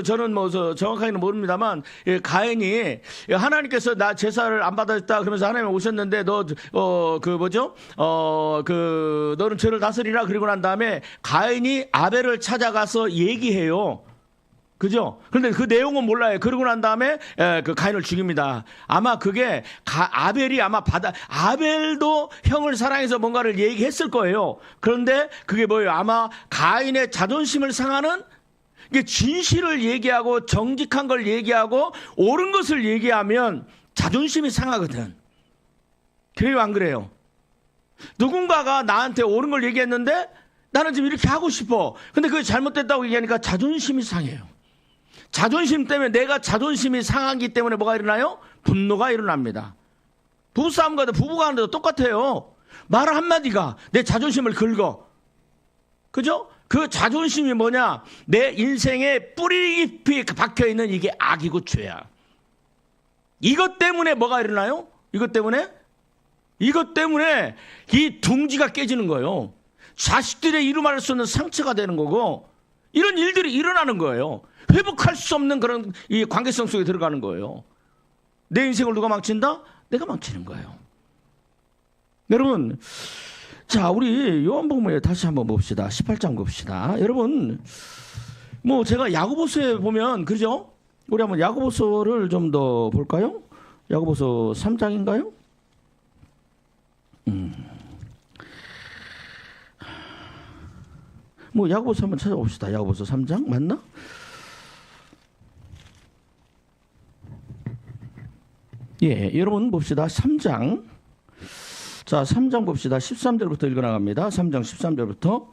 저는 정확하게는 모릅니다만, 가인이 하나님께서 나 제사를 안 받았다 그러면서 하나님 오셨는데 너는 죄를 다스리라 그러고 난 다음에 가인이 아벨을 찾아가서 얘기해요. 그죠? 그런데 그 내용은 몰라요. 그러고 난 다음에 그 가인을 죽입니다. 아마 그게 아벨이 아벨도 형을 사랑해서 뭔가를 얘기했을 거예요. 그런데 그게 뭐예요? 아마 가인의 자존심을 상하는, 이게 진실을 얘기하고 정직한 걸 얘기하고 옳은 것을 얘기하면 자존심이 상하거든. 그래요, 안 그래요? 누군가가 나한테 옳은 걸 얘기했는데 나는 지금 이렇게 하고 싶어. 근데 그게 잘못됐다고 얘기하니까 자존심이 상해요. 자존심 때문에, 내가 자존심이 상하기 때문에 뭐가 일어나요? 분노가 일어납니다. 부부싸움과 부부가 하는데도 똑같아요. 말 한마디가 내 자존심을 긁어. 그죠? 그 자존심이 뭐냐? 내 인생에 뿌리 깊이 박혀있는 이게 악이고 죄야. 이것 때문에 뭐가 일어나요? 이것 때문에 이 둥지가 깨지는 거예요. 자식들의 이루말할 수 없는 상처가 되는 거고, 이런 일들이 일어나는 거예요. 회복할 수 없는 그런 이 관계성 속에 들어가는 거예요. 내 인생을 누가 망친다? 내가 망치는 거예요. 여러분, 자, 우리 요한복음에 다시 한번 봅시다. 18장 봅시다. 여러분, 제가 야고보서에 보면, 그죠? 우리 한번 야고보서를 좀 더 볼까요? 야고보서 3장인가요? 야고보서 한번 찾아봅시다. 야고보서 3장 맞나? 예, 여러분 봅시다. 3장. 자, 3장 봅시다. 13절부터 읽어나갑니다. 3장 13절부터.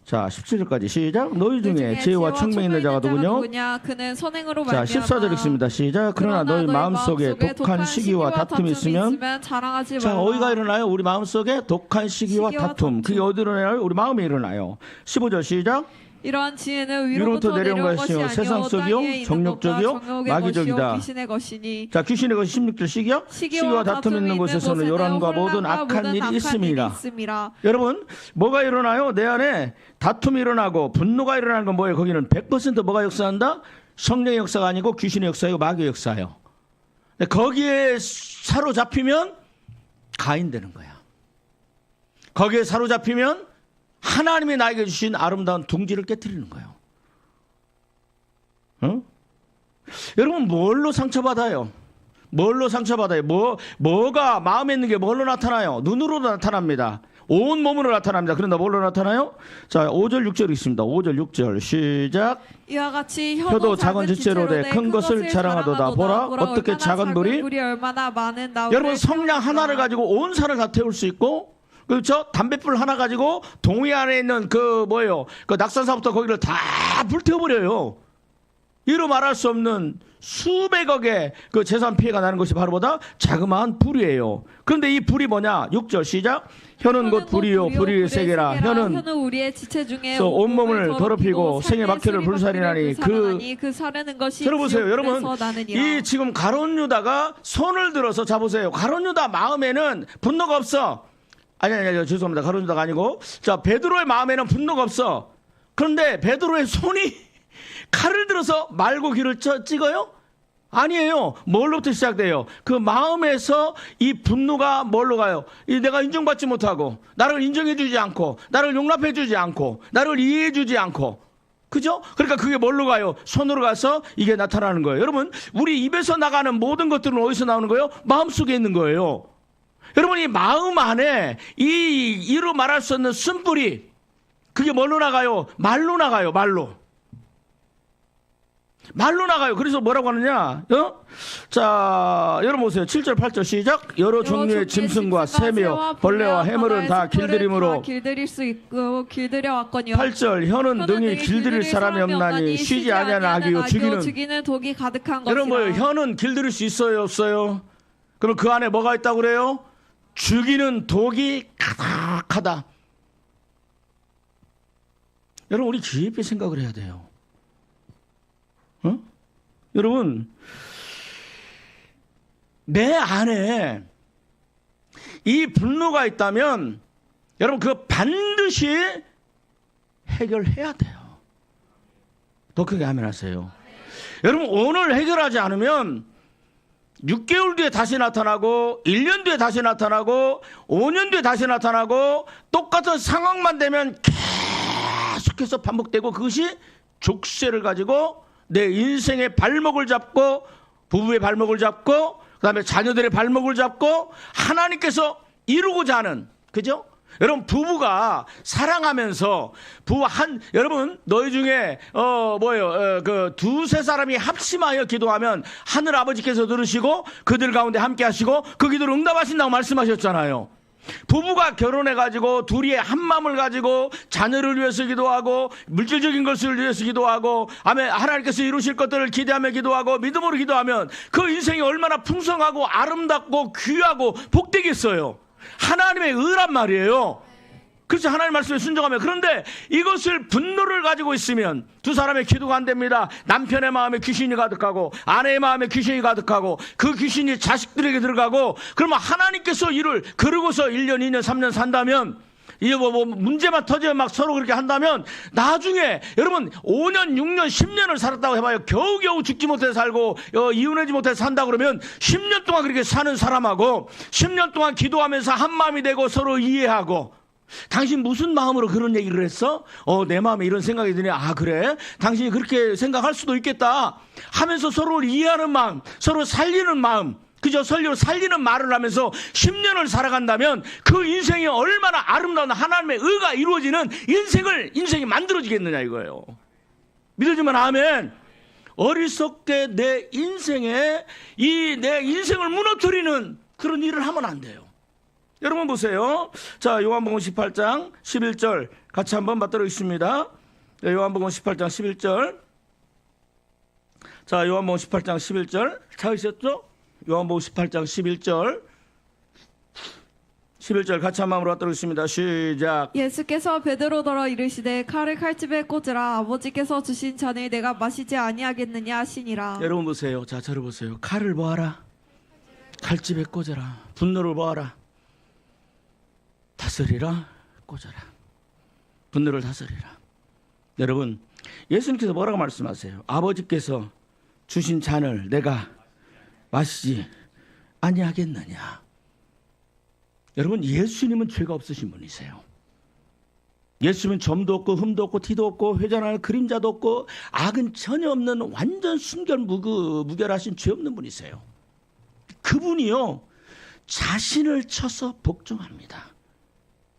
자, 17절까지 시작. 너희 중에 지혜와 총명 있는 자가 누구냐? 그는 선행으로 자, 14절 읽습니다. 시작. 그러나 너희 마음속에 독한 시기와 다툼이 있으면 자랑하지 자, 말라. 어디가 일어나요? 우리 마음속에 독한 시기와 다툼. 그게 어디로 일어나요? 우리 마음에 일어나요. 15절 시작. 이러한 지혜는 위로부터 내려온 것이 아니요 세상 속이요, 땅에 있는 정욕적이요, 것과 정욕의 마귀적이다. 것이요 귀신의 것이니. 자, 귀신의 것이 16절 시기요. 시기와 다툼 있는 곳에서는 요란과 모든 악한 일이 있음이라. 여러분, 뭐가 일어나요? 내 안에 다툼이 일어나고 분노가 일어나는 건 뭐예요? 거기는 100% 뭐가 역사한다? 성령의 역사가 아니고 귀신의 역사예요, 마귀의 역사예요. 근데 거기에 사로잡히면 가인 되는 거야. 거기에 사로잡히면 하나님이 나에게 주신 아름다운 둥지를 깨트리는 거예요. 어? 여러분 뭘로 상처받아요? 뭘로 상처받아요? 뭐가 마음에 있는 게 뭘로 나타나요? 눈으로 나타납니다. 온 몸으로 나타납니다. 그런다 뭘로 나타나요? 자, 5절 6절 있습니다. 5절 6절 시작. 이와 같이 혀도 작은 지체로 돼 큰 것을 자랑하도다. 보라 어떻게 작은 돌이 얼마나 많은 나무를 여러분 성냥 하나를 가지고 온 산을 다 태울 수 있고, 그렇죠? 담뱃불 하나 가지고 동해 안에 있는 그 낙산사부터 거기를 다 불태워버려요. 이로 말할 수 없는 수백억의 그 재산 피해가 나는 것이 바로 보다 자그마한 불이에요. 그런데 이 불이 뭐냐? 6절 시작. 혀는 곧 불이요 불이 세계라. 혀는 우리의 지체 중에 온몸을 더럽히고 생의 박해를 불살이나니 그 사르는 것이 들어보세요. 여러분 나느니라. 이 지금 가룟 유다가 손을 들어서 잡으세요. 가룟 유다 마음에는 분노가 없어. 아니 죄송합니다. 가룟 유다가 아니고 자 베드로의 마음에는 분노가 없어. 그런데 베드로의 손이 칼을 들어서 말고 귀를 찍어요? 아니에요. 뭘로부터 시작돼요? 그 마음에서 이 분노가 뭘로 가요? 내가 인정받지 못하고, 나를 인정해주지 않고, 나를 용납해주지 않고, 나를 이해해주지 않고, 그죠? 그러니까 그게 뭘로 가요? 손으로 가서 이게 나타나는 거예요. 여러분, 우리 입에서 나가는 모든 것들은 어디서 나오는 거예요? 마음속에 있는 거예요. 여러분, 이 마음 안에 이로 말할 수 없는 쓴뿌리, 그게 뭘로 나가요? 말로 나가요. 말로 나가요. 그래서 뭐라고 하느냐? 자, 여러분 보세요. 7절, 8절 시작. 여러 종류의 짐승과 새며 벌레와 해물은 다 길들임으로 길들일 수 있고 길들여 왔거니와. 8절 혀는 능히 길들일 사람이 없나니 쉬지 아니하는 악이요 죽이는 독이 가득한 것이라. 여러분 뭐예요? 혀는 길들일 수 있어요? 없어요? 그럼 그 안에 뭐가 있다고 그래요? 죽이는 독이 가득하다. 여러분 우리 깊이 생각을 해야 돼요. 여러분 내 안에 이 분노가 있다면 여러분 그거 반드시 해결해야 돼요. 더 크게 아멘 하세요. 여러분 오늘 해결하지 않으면 6개월 뒤에 다시 나타나고 1년 뒤에 다시 나타나고 5년 뒤에 다시 나타나고 똑같은 상황만 되면 계속해서 반복되고 그것이 족쇄를 가지고 내 인생의 발목을 잡고 부부의 발목을 잡고 그다음에 자녀들의 발목을 잡고 하나님께서 이루고자 하는 그죠? 여러분 부부가 사랑하면서 여러분 너희 중에 그 두세 사람이 합심하여 기도하면 하늘 아버지께서 들으시고 그들 가운데 함께 하시고 그 기도를 응답하신다고 말씀하셨잖아요. 부부가 결혼해가지고 둘이 한 마음을 가지고 자녀를 위해서 기도하고 물질적인 것을 위해서 기도하고 하나님께서 이루실 것들을 기대하며 기도하고 믿음으로 기도하면 그 인생이 얼마나 풍성하고 아름답고 귀하고 복되겠어요. 하나님의 의란 말이에요. 그렇죠. 하나님 말씀에 순종하면. 그런데 이것을 분노를 가지고 있으면 두 사람의 기도가 안 됩니다. 남편의 마음에 귀신이 가득하고 아내의 마음에 귀신이 가득하고 그 귀신이 자식들에게 들어가고 그러면 하나님께서 이를 그러고서 1년 2년 3년 산다면 이게 문제만 터지면 막 서로 그렇게 한다면 나중에 여러분 5년 6년 10년을 살았다고 해봐요. 겨우겨우 죽지 못해 살고 이혼하지 못해 산다 그러면 10년 동안 그렇게 사는 사람하고 10년 동안 기도하면서 한 마음이 되고 서로 이해하고 당신 무슨 마음으로 그런 얘기를 했어? 내 마음에 이런 생각이 드네. 아 그래? 당신이 그렇게 생각할 수도 있겠다 하면서 서로를 이해하는 마음, 서로 살리는 마음, 그저 서로 살리는 말을 하면서 10년을 살아간다면 그 인생이 얼마나 아름다운 하나님의 의가 이루어지는 인생이 만들어지겠느냐 이거예요. 믿어주면 아멘. 어리석게 내 인생에 내 인생을 무너뜨리는 그런 일을 하면 안 돼요. 여러분 보세요. 자, 요한복음 18장 11절 같이 한번 받도록 있습니다. 요한복음 18장 11절. 자, 요한복음 18장 11절. 찾으셨죠? 요한복음 18장 11절. 11절 같이 한 마음으로 받도록 있습니다. 시작. 예수께서 베드로더러 이르시되 칼을 칼집에 꽂으라. 아버지께서 주신 잔을 내가 마시지 아니하겠느냐 하시니라. 여러분 보세요. 자, 저를 보세요. 칼을 보아라. 칼집에 꽂아라. 분노를 보아라. 다스리라, 꽂아라. 분노를 다스리라. 여러분, 예수님께서 뭐라고 말씀하세요? 아버지께서 주신 잔을 내가 마시지 아니하겠느냐. 여러분, 예수님은 죄가 없으신 분이세요. 예수님은 점도 없고 흠도 없고 티도 없고 회전하는 그림자도 없고 악은 전혀 없는 완전 순결 무결하신 죄 없는 분이세요. 그분이요 자신을 쳐서 복종합니다.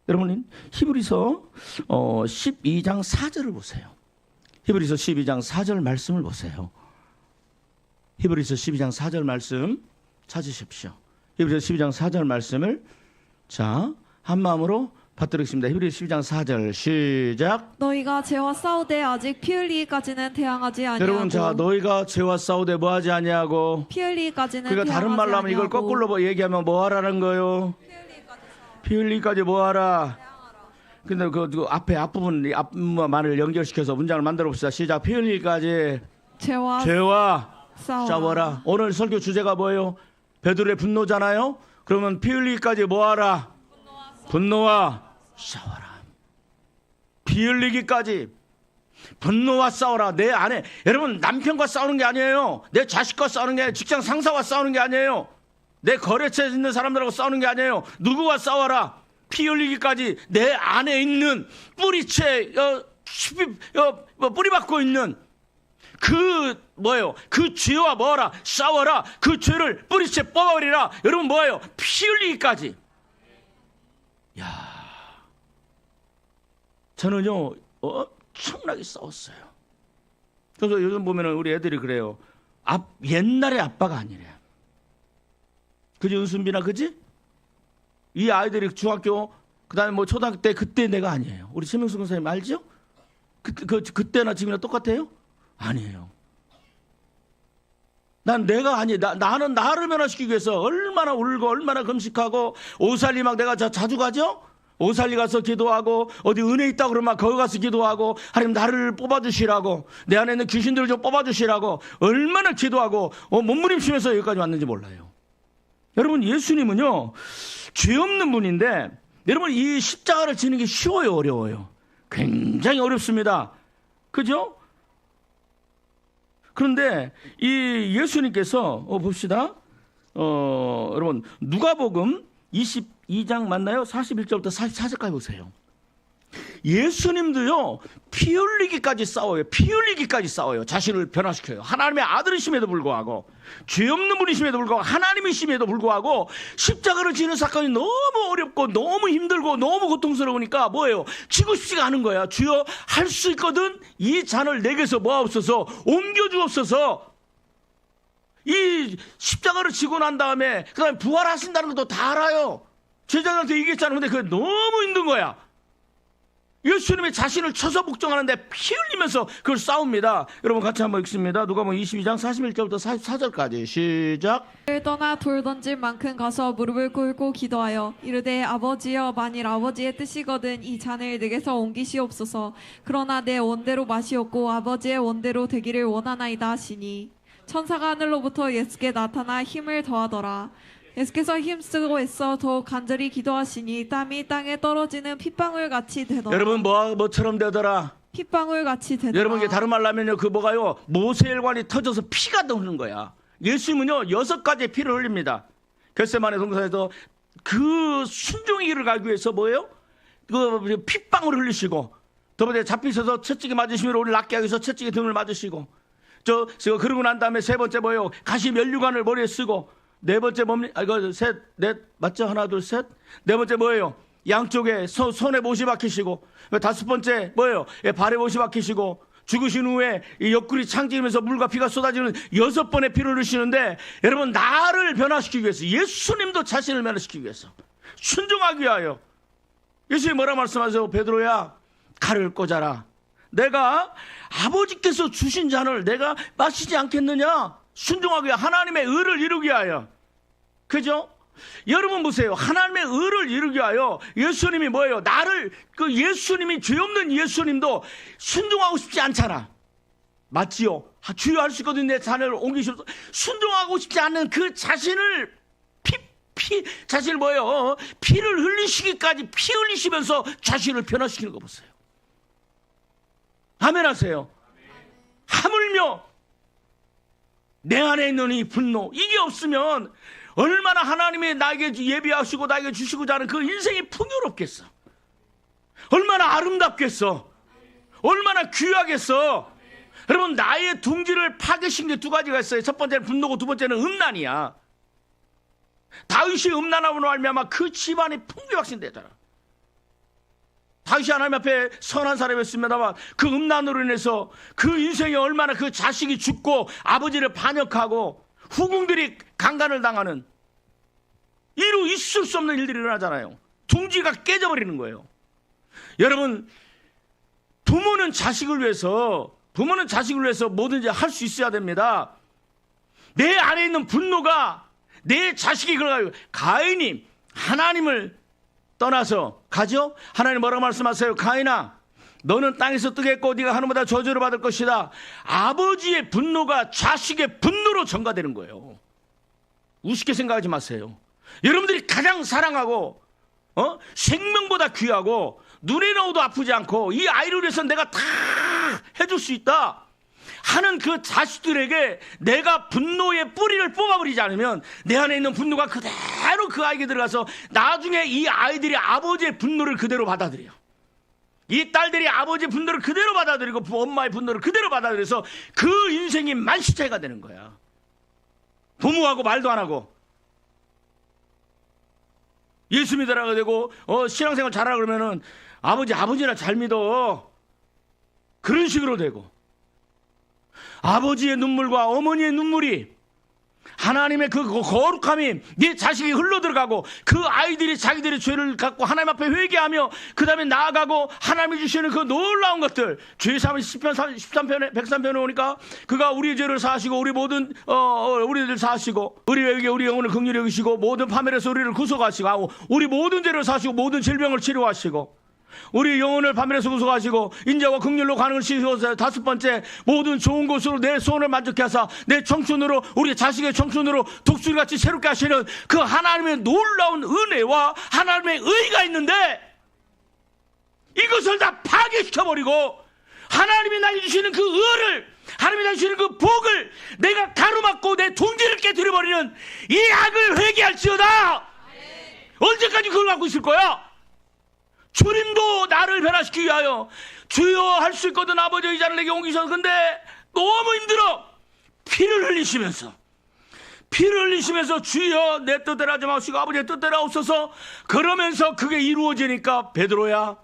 여러분 히브리서 12장 4절을 보세요. 히브리서 12장 4절 말씀을 보세요. 히브리서 12장 4절 말씀 찾으십시오. 히브리서 12장 4절 말씀을 자 한마음으로 받들겠습니다. 히브리서 12장 4절 시작. 너희가 죄와 싸우되 아직 피 흘리기까지는 대항하지 아니하고. 여러분 자 너희가 죄와 싸우되 뭐하지 아니하고. 피 흘리기까지는 그러니까 대항하지 다른 말로 하면 이걸 아니하고. 거꾸로 얘기하면 뭐 하라는 거요? 피 흘리기까지 뭐 하라? 근데 그 앞에 앞부분만을 연결시켜서 문장을 만들어 봅시다. 시작. 피 흘리기까지 죄와 싸워라. 오늘 설교 주제가 뭐예요? 베드로의 분노잖아요. 그러면 피 흘리기까지 뭐하라? 분노와 싸워라. 피 흘리기까지 분노와 싸워라. 내 안에 여러분 남편과 싸우는 게 아니에요. 내 자식과 싸우는 게 아니에요. 직장 상사와 싸우는 게 아니에요. 내 거래처에 있는 사람들하고 싸우는 게 아니에요. 누구와 싸워라? 피 흘리기까지 내 안에 있는 뿌리채 뿌리 박고 있는 그 뭐예요? 그 죄와 뭐라? 싸워라. 그 죄를 뿌리채 뽑아버리라. 여러분 뭐예요? 피 흘리기까지. 야, 저는요 엄청나게 싸웠어요. 그래서 요즘 보면은 우리 애들이 그래요. 옛날의 아빠가 아니래. 그지 은순비나 그지? 이 아이들이 중학교 그다음에 뭐 초등학교 때 그때 내가 아니에요. 우리 최명수 선생님 알죠? 그때나 지금이나 똑같아요? 아니에요. 난 내가 아니 나는 나를 변화시키기 위해서 얼마나 울고 얼마나 금식하고 오살리 막 내가 자주 가죠? 오살리 가서 기도하고 어디 은혜 있다고 그러면 거기 가서 기도하고 하나님 나를 뽑아주시라고 내 안에 있는 귀신들을 좀 뽑아주시라고 얼마나 기도하고 몸부림치면서 여기까지 왔는지 몰라요. 여러분 예수님은요 죄 없는 분인데 여러분 이 십자가를 지는 게 쉬워요 어려워요? 굉장히 어렵습니다. 그죠? 그런데 이 예수님께서 봅시다. 여러분 누가복음 22장 맞나요? 41절부터 44절까지 보세요. 예수님도요 피 흘리기까지 싸워요. 피 흘리기까지 싸워요. 자신을 변화시켜요. 하나님의 아들이심에도 불구하고 죄 없는 분이심에도 불구하고 하나님이심에도 불구하고 십자가를 지는 사건이 너무 어렵고 너무 힘들고 너무 고통스러우니까 뭐예요? 지고 싶지가 않은 거야. 주여 할 수 있거든 이 잔을 내게서 모아옵소서 옮겨주옵소서. 이 십자가를 지고 난 다음에 그 다음에 부활하신다는 것도 다 알아요. 제자들한테 얘기했잖아요. 근데 그게 너무 힘든 거야. 예수님의 자신을 쳐서 복종하는데 피 흘리면서 그걸 싸웁니다. 여러분 같이 한번 읽습니다. 누가복음 22장 41절부터 44절까지 시작. 떠나 돌 던질 만큼 가서 무릎을 꿇고 기도하여 이르되 아버지여 만일 아버지의 뜻이거든 이 잔을 내게서 옮기시옵소서. 그러나 내 원대로 마시옵고 아버지의 원대로 되기를 원하나이다 하시니 천사가 하늘로부터 예수께 나타나 힘을 더하더라. 예수께서 힘쓰고 애써 더욱 간절히 기도하시니 땀이 땅에 떨어지는 핏방울 같이 되더라. 여러분 뭐처럼 되더라? 핏방울 같이 되더라. 여러분 이게 다른 말로 하면요 그 뭐가요? 모세혈관이 터져서 피가 흐르는 거야. 예수님은요 6가지의 피를 흘립니다. 겟세마네 동산에서 그 순종의 길을 가기 위해서 뭐예요? 그 핏방울을 흘리시고 두 번째 잡히셔서 채찍에 맞으시면 우리 낫게 하기 위해서 채찍에 등을 맞으시고 그러고 난 다음에 세 번째 뭐예요? 가시 면류관을 머리에 쓰고 네 번째 뭡니까? 이거 셋, 넷 맞죠? 하나, 둘, 셋. 네 번째 뭐예요? 양쪽에 손에 못이 박히시고 다섯 번째 뭐예요? 발에 못이 박히시고 죽으신 후에 이 옆구리 창지면서 물과 피가 쏟아지는 6번의 피를 흘리시는데 여러분 나를 변화시키기 위해서 예수님도 자신을 변화시키기 위해서 순종하기 위하여 예수님이 뭐라 말씀하세요? 베드로야 칼을 꽂아라. 내가 아버지께서 주신 잔을 내가 마시지 않겠느냐? 순종하기 위해 하나님의 의를 이루기 위하여. 그죠? 여러분 보세요. 하나님의 의를 이루기 위하여 예수님이 뭐예요? 나를 예수님이 죄 없는 예수님도 순종하고 싶지 않잖아. 맞지요? 주여 할 수 있거든 내 잔을 옮기시옵소서. 순종하고 싶지 않는 그 자신을 자신을 뭐예요? 피를 흘리시기까지 피 흘리시면서 자신을 변화시키는 거 보세요. 아멘 하세요. 하물며 내 안에 있는 이 분노 이게 없으면 얼마나 하나님이 나에게 예비하시고 나에게 주시고자 하는 그 인생이 풍요롭겠어. 얼마나 아름답겠어. 얼마나 귀하겠어. 여러분, 나의 둥지를 파괴신 게 두 가지가 있어요. 첫 번째는 분노고 두 번째는 음란이야. 다윗이 음란함으로 말미암아 그 집안이 풍비박신되잖아. 다윗이 하나님 앞에 선한 사람이었습니다만 그 음란으로 인해서 그 인생에 얼마나 그 자식이 죽고 아버지를 반역하고 후궁들이 강간을 당하는 이루 있을 수 없는 일들이 일어나잖아요. 둥지가 깨져버리는 거예요. 여러분, 부모는 자식을 위해서 뭐든지 할 수 있어야 됩니다. 내 안에 있는 분노가 내 자식이 그러가지고 가인이 하나님을 떠나서 가죠? 하나님 뭐라고 말씀하세요? 가인아, 너는 땅에서 뜨겠고 네가 하늘보다 저주를 받을 것이다. 아버지의 분노가 자식의 분노로 전가되는 거예요. 우습게 생각하지 마세요. 여러분들이 가장 사랑하고 생명보다 귀하고 눈에 넣어도 아프지 않고 이 아이를 위해서 내가 다 해줄 수 있다 하는 그 자식들에게 내가 분노의 뿌리를 뽑아버리지 않으면 내 안에 있는 분노가 그대로 그 아이에게 들어가서 나중에 이 아이들이 아버지의 분노를 그대로 받아들여요. 이 딸들이 아버지의 분노를 그대로 받아들이고 엄마의 분노를 그대로 받아들여서 그 인생이 만시차이가 되는 거야. 부모하고 말도 안 하고 예수 믿으라고 되고 신앙생활 잘하라 그러면은 아버지나 잘 믿어 그런 식으로 되고, 아버지의 눈물과 어머니의 눈물이 하나님의 그 거룩함이 네 자식이 흘러들어가고 그 아이들이 자기들의 죄를 갖고 하나님 앞에 회개하며 그 다음에 나아가고 하나님이 주시는 그 놀라운 것들, 죄사함이 13편에 103편에 오니까 그가 우리의 죄를 사하시고 우리 모든 우리들 사하시고 우리에게 우리 영혼을 긍휼히 여기시고 모든 파멸에서 우리를 구속하시고 우리 모든 죄를 사하시고 모든 질병을 치료하시고 우리 영혼을 파멸에서 구속하시고 인자와 긍휼로 가는 것이시고 다섯 번째 모든 좋은 것으로 내 소원을 만족케 하사 내 청춘으로 우리 자식의 청춘으로 독수리같이 새롭게 하시는 그 하나님의 놀라운 은혜와 하나님의 의가 있는데 이것을 다 파괴시켜버리고 하나님이 나에게 주시는 그 의를, 하나님이 나에게 주시는 그 복을 내가 가로막고 내 둥지를 깨뜨려버리는 이 악을 회개할지어다. 언제까지 그걸 갖고 있을 거야? 주님도 나를 변화시키기 위하여 주여 할 수 있거든 아버지 이 자를 내게 옮기셔서 근데 너무 힘들어 피를 흘리시면서 주여 내 뜻대로 하지 마시고 아버지의 뜻대로 하옵소서 그러면서 그게 이루어지니까 베드로야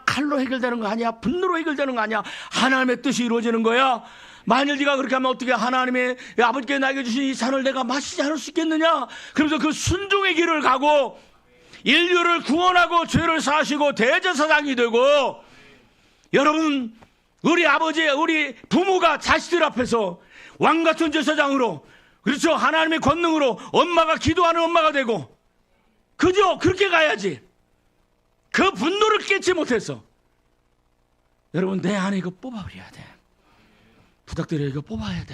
칼로 해결되는 거 아니야? 분노로 해결되는 거 아니야? 하나님의 뜻이 이루어지는 거야. 만일 네가 그렇게 하면 어떻게 하나님의 아버지께 나에게 주신 이 산을 내가 마시지 않을 수 있겠느냐? 그러면서 그 순종의 길을 가고 인류를 구원하고 죄를 사하시고 대제사장이 되고, 여러분 우리 아버지 우리 부모가 자식들 앞에서 왕같은 제사장으로, 그렇죠, 하나님의 권능으로 엄마가 기도하는 엄마가 되고, 그죠? 그렇게 가야지. 그 분노를 깨지 못해서 여러분 내 안에 이거 뽑아버려야 돼. 부탁드려요. 이거 뽑아야 돼.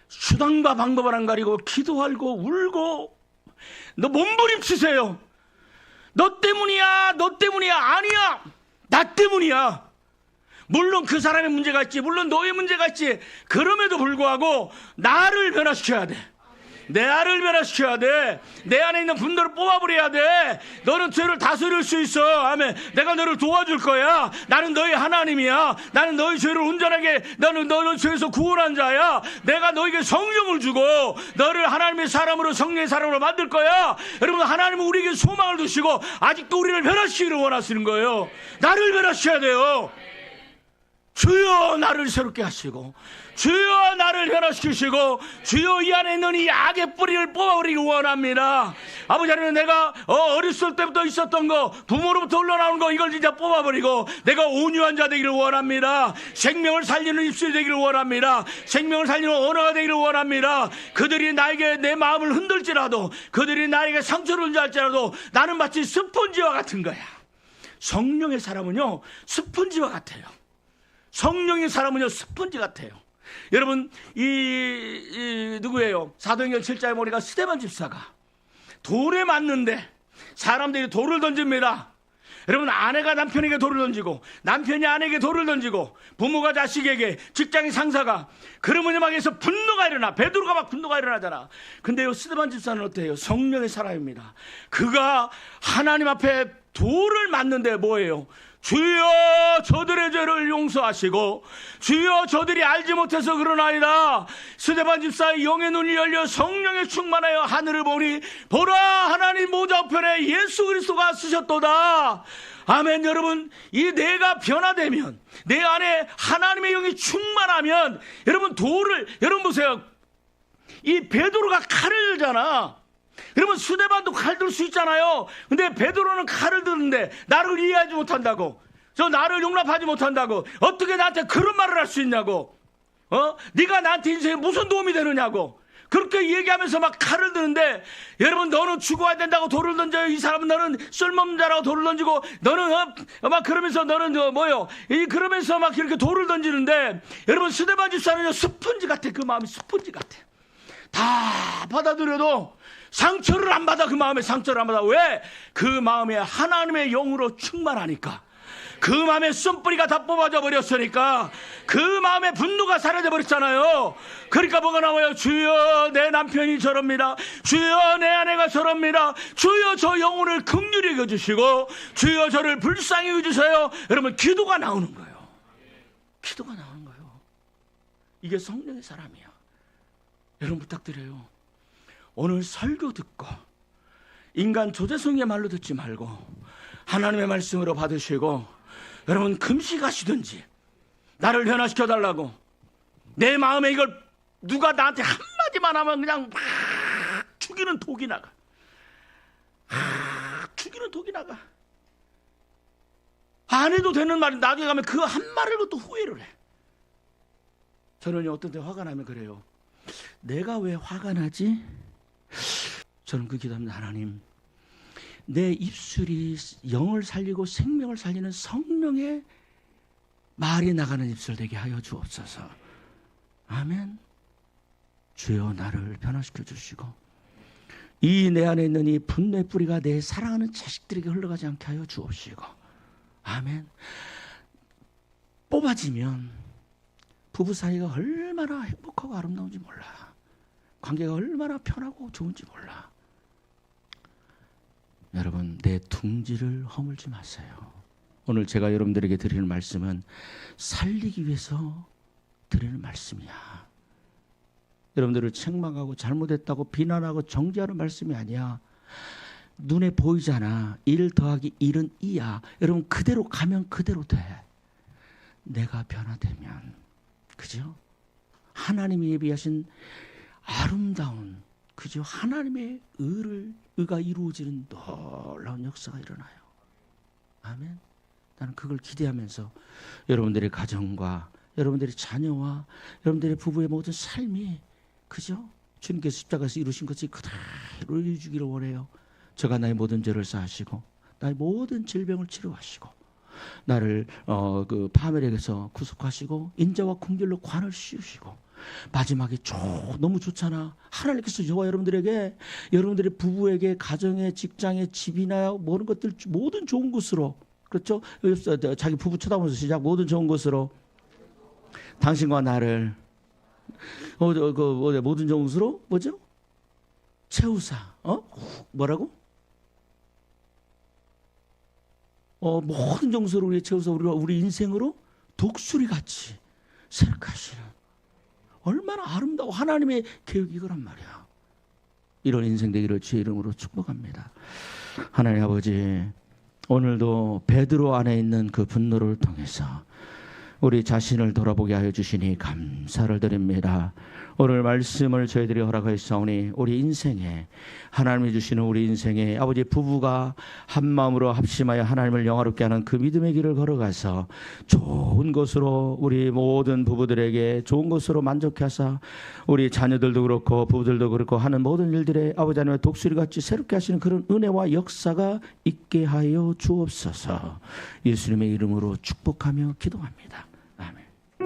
수단과 방법을 안 가리고 기도하고 울고 너 몸부림치세요. 너 때문이야 아니야, 나 때문이야. 물론 그 사람의 문제가 있지, 물론 너의 문제가 있지. 그럼에도 불구하고 나를 변화시켜야 돼. 내 안을 변화시켜야 돼. 내 안에 있는 분노를 뽑아버려야 돼. 너는 죄를 다스릴 수 있어. 아멘. 내가 너를 도와줄 거야. 나는 너의 하나님이야. 나는 너의 죄를 온전하게, 나는 너를 죄에서 구원한 자야. 내가 너에게 성령을 주고 너를 하나님의 사람으로, 성령의 사람으로 만들 거야. 여러분, 하나님은 우리에게 소망을 두시고 아직도 우리를 변화시키기를 원하시는 거예요. 나를 변화시켜야 돼요. 주여 나를 새롭게 하시고 주여 나를 변화시키시고 주여 이 안에 있는 이 악의 뿌리를 뽑아버리기 원합니다. 아버지 하나님, 내가 어렸을 때부터 있었던 거, 부모로부터 흘러나오는 거, 이걸 진짜 뽑아버리고 내가 온유한 자 되기를 원합니다. 생명을 살리는 입술이 되기를 원합니다. 생명을 살리는 언어가 되기를 원합니다. 그들이 나에게 내 마음을 흔들지라도, 그들이 나에게 상처를 준다 할지라도 나는 마치 스펀지와 같은 거야. 성령의 사람은요 스펀지와 같아요. 성령의 사람은요 스펀지 같아요. 여러분 이 누구예요? 사도행전 7장에 보니까 스데반 집사가 돌에 맞는데 사람들이 돌을 던집니다. 여러분, 아내가 남편에게 돌을 던지고 남편이 아내에게 돌을 던지고 부모가 자식에게, 직장의 상사가, 그러면 음악에서 분노가 일어나. 베드로가 막 분노가 일어나잖아. 근데요, 스데반 집사는 어때요? 성령의 사람입니다. 그가 하나님 앞에 돌을 맞는데 뭐예요? 주여 저들의 죄를 용서하시고 주여 저들이 알지 못해서 그러나이다. 스데반 집사의 영의 눈이 열려 성령에 충만하여 하늘을 보니 보라, 하나님 모자 우편에 예수 그리스도가 쓰셨도다. 아멘. 여러분, 이 내가 변화되면, 내 안에 하나님의 영이 충만하면, 여러분 돌을, 여러분 보세요. 이 베드로가 칼을 들잖아. 여러분, 스데반도 칼 들 수 있잖아요. 근데 베드로는 칼을 드는데 나를 이해하지 못한다고, 저 나를 용납하지 못한다고, 어떻게 나한테 그런 말을 할 수 있냐고, 네가 나한테 인생에 무슨 도움이 되느냐고, 그렇게 얘기하면서 막 칼을 드는데, 여러분, 너는 죽어야 된다고 돌을 던져요. 이 사람은 너는 쓸모없는 자라고 돌을 던지고, 너는 막 그러면서 너는 그러면서 막 이렇게 돌을 던지는데, 여러분, 스데반 집사는요, 스펀지 같아. 그 마음이 스펀지 같아. 다 받아들여도 상처를 안 받아. 그 마음에 상처를 안 받아. 왜? 그 마음에 하나님의 영으로 충만하니까. 그 마음에 쓴뿌리가 다 뽑아져 버렸으니까. 그 마음에 분노가 사라져 버렸잖아요. 그러니까 뭐가 나와요? 주여 내 남편이 저럽니다. 주여 내 아내가 저럽니다. 주여 저 영혼을 긍휼히 여겨주시고 주여 저를 불쌍히 여겨주세요. 여러분, 기도가 나오는 거예요. 기도가 나오는 거예요. 이게 성령의 사람이야. 여러분, 부탁드려요. 오늘 설교 듣고 인간 조재성의 말로 듣지 말고 하나님의 말씀으로 받으시고, 여러분, 금식하시든지 나를 변화시켜 달라고, 내 마음에 이걸 누가 나한테 한마디만 하면 그냥 막 죽이는 독이 나가. 죽이는 독이 나가. 안 해도 되는 말이 나중에 가면 그 한 말을 또 후회를 해. 저는요, 어떤 때 화가 나면 그래요. 내가 왜 화가 나지? 저는 그 기도합니다. 하나님, 내 입술이 영을 살리고 생명을 살리는 성령의 말이 나가는 입술 되게 하여 주옵소서. 아멘. 주여 나를 변화시켜 주시고 이 내 안에 있는 이 분노의 뿌리가 내 사랑하는 자식들에게 흘러가지 않게 하여 주옵시고. 아멘. 뽑아지면 부부 사이가 얼마나 행복하고 아름다운지 몰라. 관계가 얼마나 편하고 좋은지 몰라. 여러분, 내 둥지를 허물지 마세요. 오늘 제가 여러분들에게 드리는 말씀은 살리기 위해서 드리는 말씀이야. 여러분들을 책망하고 잘못했다고 비난하고 정죄하는 말씀이 아니야. 눈에 보이잖아. 1 더하기 1은 2야. 여러분, 그대로 가면 그대로 돼. 내가 변화되면, 그죠? 하나님이 예비하신 아름다운, 그죠? 하나님의 의가 이루어지는 놀라운 역사가 일어나요. 아멘. 나는 그걸 기대하면서 여러분들의 가정과 여러분들의 자녀와 여러분들의 부부의 모든 삶이, 그죠? 주님께서 십자가에서 이루신 것이 그대로 이루어지기를 원해요. 저가 나의 모든 죄를 사하시고 나의 모든 질병을 치료하시고 나를 그 파멸에게서 구속하시고 인자와 긍휼로 관을 씌우시고 마지막에 너무 좋잖아. 하나님께서 저와 여러분들에게, 여러분들의 부부에게, 가정에, 직장에, 집이나 모든 것들, 모든 좋은 것으로, 그렇죠? 자기 부부 쳐다보면서 시작. 모든 좋은 것으로 당신과 나를 모든 좋은 것으로 뭐죠? 채우사. 뭐라고? 모든 정서로 우리 채워서 우리 인생으로 독수리 같이 새롭하시는, 얼마나 아름다워. 하나님의 계획이 이거란 말이야. 이런 인생 되기를 주의 이름으로 축복합니다. 하나님 아버지, 오늘도 베드로 안에 있는 그 분노를 통해서 우리 자신을 돌아보게 하여 주시니 감사를 드립니다. 오늘 말씀을 저희들이 허락하였사오니 우리 인생에, 하나님이 주시는 우리 인생에 아버지 부부가 한 마음으로 합심하여 하나님을 영화롭게 하는 그 믿음의 길을 걸어가서 좋은 것으로 우리 모든 부부들에게 좋은 것으로 만족해 하사 우리 자녀들도 그렇고 부부들도 그렇고 하는 모든 일들에 아버지 하나님의 독수리같이 새롭게 하시는 그런 은혜와 역사가 있게 하여 주옵소서. 예수님의 이름으로 축복하며 기도합니다.